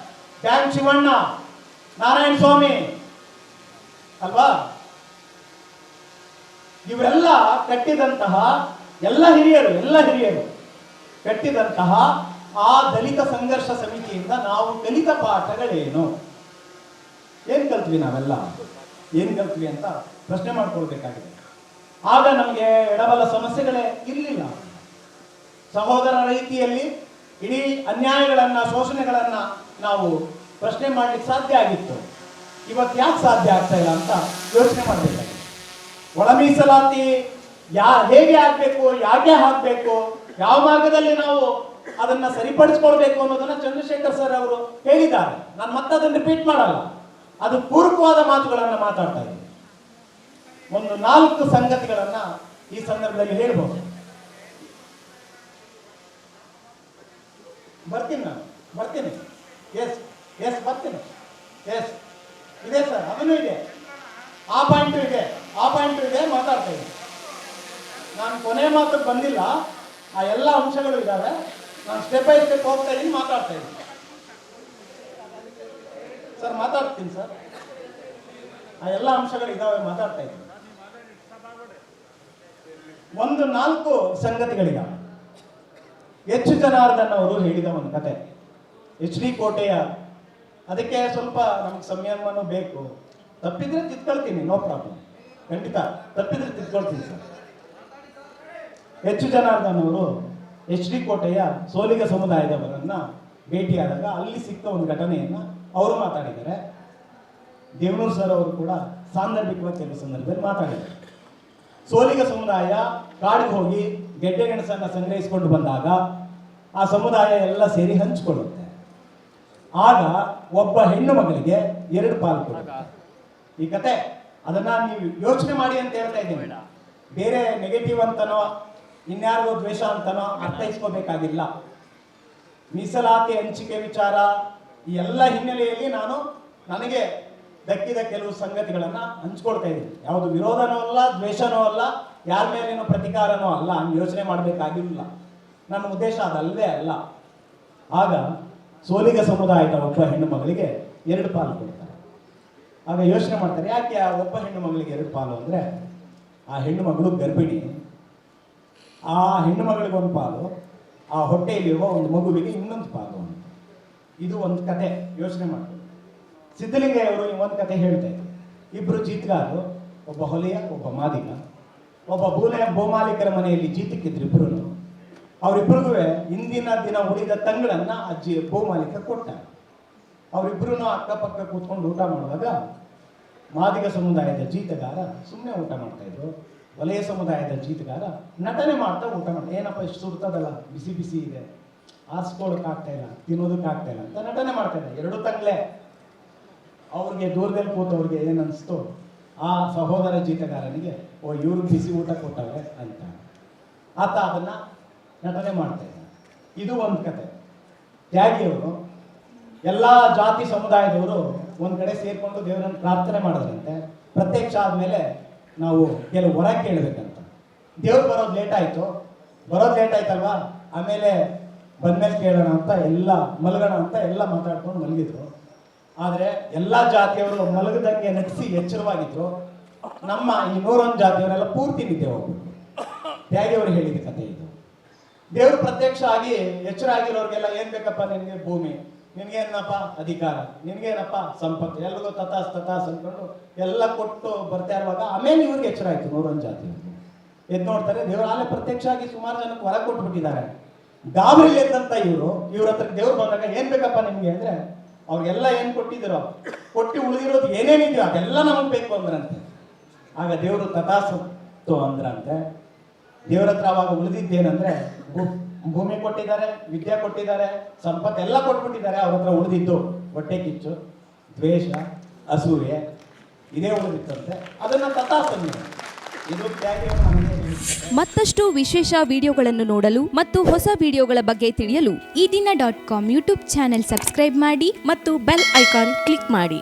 ಬ್ಯಾಂಕ್ ಶಿವಣ್ಣ, ನಾರಾಯಣ ಸ್ವಾಮಿ ಅಲ್ವಾ, ಇವರೆಲ್ಲ ಕಟ್ಟಿದಂತಹ ಎಲ್ಲ ಹಿರಿಯರು ಕಟ್ಟಿದಂತಹ ಆ ದಲಿತ ಸಂಘರ್ಷ ಸಮಿತಿಯಿಂದ ನಾವು ಕಲಿತ ಪಾಠಗಳೇನು? ಏನ್ ಕಲ್ತ್ವಿ ನಾವೆಲ್ಲ? ಏನ್ ಕಲ್ತ್ವಿ ಅಂತ ಪ್ರಶ್ನೆ ಮಾಡ್ಕೊಳ್ಬೇಕಾಗಿದೆ. ಆಗ ನಮಗೆ ಎಡಬಲ ಸಮಸ್ಯೆಗಳೇ ಇರಲಿಲ್ಲ. ಸಹೋದರ ರೀತಿಯಲ್ಲಿ ಇಡೀ ಅನ್ಯಾಯಗಳನ್ನ, ಶೋಷಣೆಗಳನ್ನ ನಾವು ಪ್ರಶ್ನೆ ಮಾಡ್ಲಿಕ್ಕೆ ಸಾಧ್ಯ ಆಗಿತ್ತು. ಇವತ್ತು ಯಾಕೆ ಸಾಧ್ಯ ಆಗ್ತಾ ಇಲ್ಲ ಅಂತ ಯೋಚನೆ ಮಾಡಬೇಕಾಗಿದೆ. ಒಳ ಮೀಸಲಾತಿ ಹೇಗೆ ಆಗ್ಬೇಕು, ಯಾಕೆ ಹಾಕ್ಬೇಕು, ಯಾವ ಮಾರ್ಗದಲ್ಲಿ ನಾವು ಅದನ್ನ ಸರಿಪಡಿಸ್ಕೊಳ್ಬೇಕು ಅನ್ನೋದನ್ನ ಚಂದ್ರಶೇಖರ್ ಸರ್ ಅವರು ಹೇಳಿದ್ದಾರೆ. ನಾನು ಮತ್ತೆ ಅದನ್ನ ರಿಪೀಟ್ ಮಾಡಲ್ಲ. ಅದು ಪೂರಕವಾದ ಮಾತುಗಳನ್ನ ಮಾತಾಡ್ತಾ ಇದ್ದೀನಿ. ಒಂದು 4 ಸಂಗತಿಗಳನ್ನ ಈ ಸಂದರ್ಭದಲ್ಲಿ ಹೇಳ್ಬೋದು. ಬರ್ತೀನಿ. ಎಸ್ ಬರ್ತೀನಿ. ಎಸ್ ಇದೆ ಸರ್, ಅದನ್ನು ಇದೆ, ಆ ಪಾಯಿಂಟು ಇದೆ, ಮಾತಾಡ್ತಾ ಇದ್ದೀನಿ. ನಾನು ಕೊನೆ ಮಾತಕ್ಕೆ ಬಂದಿಲ್ಲ, ಆ ಎಲ್ಲ ಅಂಶಗಳು ಇದ್ದಾವೆ. ನಾನು ಸ್ಟೆಪ್ ಬೈ ಸ್ಟೆಪ್ ಹೋಗ್ತಾ ಇದ್ದೀನಿ, ಮಾತಾಡ್ತಾ ಇದ್ದೀನಿ ಸರ್, ಮಾತಾಡ್ತೀನಿ ಸರ್. ಆ ಎಲ್ಲ ಅಂಶಗಳು ಇದ್ದಾವೆ, ಮಾತಾಡ್ತಾ ಇದ್ದೀನಿ. ಒಂದು 4 ಸಂಗತಿಗಳಿದ್ದಾವೆ. ಎಚ್ ಜನಾರ್ದನ್ ಅವರು ಹೇಳಿದ ಒಂದು ಕತೆ, HD ಕೋಟೆಯ. ಅದಕ್ಕೆ ಸ್ವಲ್ಪ ನಮ್ಗೆ ಸಂಯಮನೂ ಬೇಕು. ತಪ್ಪಿದ್ರೆ ತಿದ್ಕೊಳ್ತೀನಿ, ನೋ ಪ್ರಾಬ್ಲಮ್, ಖಂಡಿತ ತಪ್ಪಿದ್ರೆ ತಿದ್ಕೊಳ್ತೀನಿ ಸರ್. ಎಚ್ ಜನಾರ್ದನ್ ಅವರು HD ಕೋಟೆಯ ಸೋಲಿಗ ಸಮುದಾಯದವರನ್ನ ಭೇಟಿಯಾದಾಗ ಅಲ್ಲಿ ಸಿಕ್ಕ ಒಂದು ಘಟನೆಯನ್ನ ಅವರು ಮಾತಾಡಿದ್ದಾರೆ. ದೇವನೂರು ಸರ್ ಅವರು ಕೂಡ ಸಾಂದರ್ಭಿಕವಾಗಿ ಕೆಲವು ಸಂದರ್ಭದಲ್ಲಿ ಮಾತಾಡಿದ್ದಾರೆ. ಸೋಲಿಗ ಸಮುದಾಯ ಕಾಡಿಗೆ ಹೋಗಿ ಗೆಡ್ಡೆ ಗೆಣಸನ್ನ ಸಂಗ್ರಹಿಸಿಕೊಂಡು ಬಂದಾಗ ಆ ಸಮುದಾಯ ಎಲ್ಲ ಸೇರಿ ಹಂಚಿಕೊಳ್ಳುತ್ತೆ. ಆಗ ಒಬ್ಬ ಹೆಣ್ಣು ಮಗಳಿಗೆ 2 ಪಾಲು ಕೊಡುತ್ತೆ. ಈ ಕತೆ ಅದನ್ನ ನೀವು ಯೋಚನೆ ಮಾಡಿ ಅಂತ ಹೇಳ್ತಾ ಇದ್ದೀನಿ. ಬೇರೆ ನೆಗೆಟಿವ್ ಅಂತನೋ ಇನ್ಯಾರಿಗೋ ದ್ವೇಷ ಅಂತನೋ ಅರ್ಥೈಸ್ಕೋಬೇಕಾಗಿಲ್ಲ. ಮೀಸಲಾತಿ ಹಂಚಿಕೆ ವಿಚಾರ ಈ ಎಲ್ಲ ಹಿನ್ನೆಲೆಯಲ್ಲಿ ನನಗೆ ದಕ್ಕಿದ ಕೆಲವು ಸಂಗತಿಗಳನ್ನ ಹಂಚ್ಕೊಳ್ತಾ ಇದ್ದೀನಿ. ಯಾವುದು ವಿರೋಧನೂ ಅಲ್ಲ, ದ್ವೇಷನೂ ಅಲ್ಲ, ಯಾರ ಮೇಲೇನೋ ಪ್ರತಿಕಾರನೂ ಅಲ್ಲ. ಹಂಗೆ ಯೋಚನೆ ಮಾಡಬೇಕಾಗಿಲ್ಲ. ನನ್ನ ಉದ್ದೇಶ ಅದಲ್ಲದೆ ಅಲ್ಲ. ಆಗ ಸೋಲಿಗ ಸಮುದಾಯದ ಒಬ್ಬ ಹೆಣ್ಣು ಮಗಳಿಗೆ 2 ಪಾಲು ಕೊಡ್ತಾರೆ. ಆಗ ಯೋಚನೆ ಮಾಡ್ತಾರೆ, ಯಾಕೆ ಆ ಒಬ್ಬ ಹೆಣ್ಣು ಮಗಳಿಗೆ 2 ಪಾಲು ಅಂದ್ರೆ, ಆ ಹೆಣ್ಣು ಮಗಳು ಗರ್ಭಿಣಿ, ಆ ಹೆಣ್ಣು ಮಗಳಿಗೆ 1 ಪಾಲು, ಆ ಹೊಟ್ಟೆಯಲ್ಲಿರುವ ಒಂದು ಮಗುವಿಗೆ ಇನ್ನೊಂದು ಪಾಲು ಅಂತ. ಇದು ಒಂದು ಕತೆ, ಯೋಚನೆ ಮಾಡ್ತಾರೆ. ಸಿದ್ದಲಿಂಗಯ್ಯ ಅವರು ಒಂದು ಕತೆ ಹೇಳ್ತಾ ಇದ್ರು. 2 ಜೀತಗಾರರು, ಒಬ್ಬ ಹೊಲೆಯ, ಒಬ್ಬ ಮಾದಿಗ, ಒಬ್ಬ ಭೂಮಾಲೀಕರ ಮನೆಯಲ್ಲಿ ಜೀತಕ್ಕಿದ್ರು ಇಬ್ರು. ಅವರಿಬ್ಬರಿಗೂ ಇಂದಿನ ದಿನ ಉಳಿದ ತಂಗಳನ್ನ ಭೂಮಾಲೀಕ ಕೊಟ್ಟ. ಅವರಿಬ್ರು ಅಕ್ಕಪಕ್ಕ ಕೂತ್ಕೊಂಡು ಊಟ ಮಾಡುವಾಗ ಮಾದಿಗ ಸಮುದಾಯದ ಜೀತಗಾರ ಸುಮ್ಮನೆ ಊಟ ಮಾಡ್ತಾ ಇದ್ರು. ವಲಯ ಸಮುದಾಯದ ಜೀತಗಾರ ನಟನೆ ಮಾಡ್ತಾ ಊಟ ಮಾಡ್ತಾ, ಏನಪ್ಪ ಇಷ್ಟು ಸುಡ್ತದಲ್ಲ, ಬಿಸಿ ಬಿಸಿ ಇದೆ, ಆರಿಸ್ಕೊಳ್ಳೋಕ್ಕಾಗ್ತಾ ಇಲ್ಲ, ತಿನ್ನೋದಕ್ಕಾಗ್ತಾ ಇಲ್ಲ ಅಂತ ನಟನೆ ಮಾಡ್ತಾ ಇದ್ದಾರೆ. 2 ತಂಗ್ಲೆ. ಅವ್ರಿಗೆ ದೂರದಲ್ಲಿ ಕೂತವ್ರಿಗೆ ಏನನ್ನಿಸ್ತು, ಆ ಸಹೋದರ ಜೀತಗಾರನಿಗೆ, ಓ ಇವ್ರಿಗೆ ಬಿಸಿ ಊಟ ಕೊಟ್ಟವ್ರೆ ಅಂತ ಆತ ಅದನ್ನ ನಟನೆ ಮಾಡ್ತಾ ಇದ್ದಾನೆ. ಇದು ಒಂದು ಕತೆ. ತ್ಯಾಗಿಯವರು ಎಲ್ಲ ಜಾತಿ ಸಮುದಾಯದವರು ಒಂದ್ ಕಡೆ ಸೇರ್ಕೊಂಡು ದೇವರನ್ನು ಪ್ರಾರ್ಥನೆ ಮಾಡಿದ್ರಂತೆ. ಪ್ರತ್ಯಕ್ಷ ಆದ್ಮೇಲೆ ನಾವು ಕೆಲವು ವರ ಕೇಳಬೇಕಂತ. ದೇವ್ರು ಬರೋದು ಲೇಟ್ ಆಯ್ತಲ್ವಾ, ಆಮೇಲೆ ಬಂದ್ಮೇಲೆ ಕೇಳೋಣ ಅಂತ ಎಲ್ಲ ಮಲಗೋಣ ಅಂತ ಎಲ್ಲ ಮಾತಾಡ್ಕೊಂಡು ಮಲಗಿದ್ರು. ಆದ್ರೆ ಎಲ್ಲಾ ಜಾತಿಯವರು ಮಲಗದಂಗೆ ನಟಿಸಿ ಎಚ್ಚರವಾಗಿದ್ರು. ನಮ್ಮ ಈ 101 ಜಾತಿಯವರೆಲ್ಲ ಪೂರ್ತಿ ನಿದ್ದೆ ಹೋಗ್ಬಿಟ್ಟು. ತ್ಯಾಗಿಯವರು ಹೇಳಿದ ಕಥೆ ಇದು. ದೇವರು ಪ್ರತ್ಯಕ್ಷ ಆಗಿ ಎಚ್ಚರ ಆಗಿರೋರಿಗೆಲ್ಲ ಏನ್ ಬೇಕಪ್ಪ ನಿನ್ಗೆ? ಭೂಮಿ. ನಿನ್ಗೇನಪ್ಪ? ಅಧಿಕಾರ. ನಿನ್ಗೇನಪ್ಪ? ಸಂಪತ್ತು. ಎಲ್ರಿಗೂ ತತಾಸ್ ಅನ್ಕೊಂಡು ಎಲ್ಲ ಕೊಟ್ಟು ಬರ್ತಾ ಇರುವಾಗ ಆಮೇಲೆ ಇವ್ರಿಗೆ ಎಚ್ಚರ ಆಯ್ತು 101 ಜಾತಿಯವ್ರಿಗೆ. ಎದ್ ನೋಡ್ತಾರೆ, ದೇವರು ಅಲ್ಲೇ ಪ್ರತ್ಯಕ್ಷ ಆಗಿ ಸುಮಾರು ಜನಕ್ಕೆ ಹೊರ ಕೊಟ್ಬಿಟ್ಟಿದ್ದಾರೆ. ಗಾಬರಿ ಎದ್ದಂತ ಇವ್ರ ಹತ್ರ ದೇವ್ರು ಬಂದಾಗ ಏನ್ ಬೇಕಪ್ಪ ನಿಮ್ಗೆ ಅಂದ್ರೆ, ಅವ್ರಿಗೆಲ್ಲ ಏನ್ ಕೊಟ್ಟಿದ್ದೀರೋ ಕೊಟ್ಟು ಉಳಿದಿರೋದು ಏನೇನಿದೆಯೋ ಅದೆಲ್ಲ ನಮಗ್ ಬೇಕು ಅಂದ್ರಂತೆ. ಆಗ ದೇವರು ತಥಾಸ್ತು ಅಂದ್ರಂತೆ. ದೇವ್ರ ಹತ್ರ ಅವಾಗ ಉಳಿದಿದ್ದೇನಂದ್ರೆ, ಭೂಮಿ ಕೊಟ್ಟಿದ್ದಾರೆ, ವಿದ್ಯೆ ಕೊಟ್ಟಿದ್ದಾರೆ, ಸಂಪತ್ತೆಲ್ಲ ಕೊಟ್ಬಿಟ್ಟಿದ್ದಾರೆ. ಅವ್ರ ಹತ್ರ ಉಳಿದಿದ್ದು ಹೊಟ್ಟೆ ಕಿಚ್ಚು, ದ್ವೇಷ, ಅಸೂಯೆ ಇದೇ ಉಳಿದಿತ್ತಂತೆ. ಅದನ್ನ ತಥಾಸ್ತು. ಇದು ಮತ್ತಷ್ಟು ವಿಶೇಷ ವಿಡಿಯೋಗಳನ್ನು ನೋಡಲು ಮತ್ತು ಹೊಸ ವಿಡಿಯೋಗಳ ಬಗ್ಗೆ ತಿಳಿಯಲು EDina.com ಯೂಟ್ಯೂಬ್ ಚಾನೆಲ್ ಸಬ್ಸ್ಕ್ರೈಬ್ ಮಾಡಿ ಮತ್ತು ಬೆಲ್ ಐಕಾನ್ ಕ್ಲಿಕ್ ಮಾಡಿ.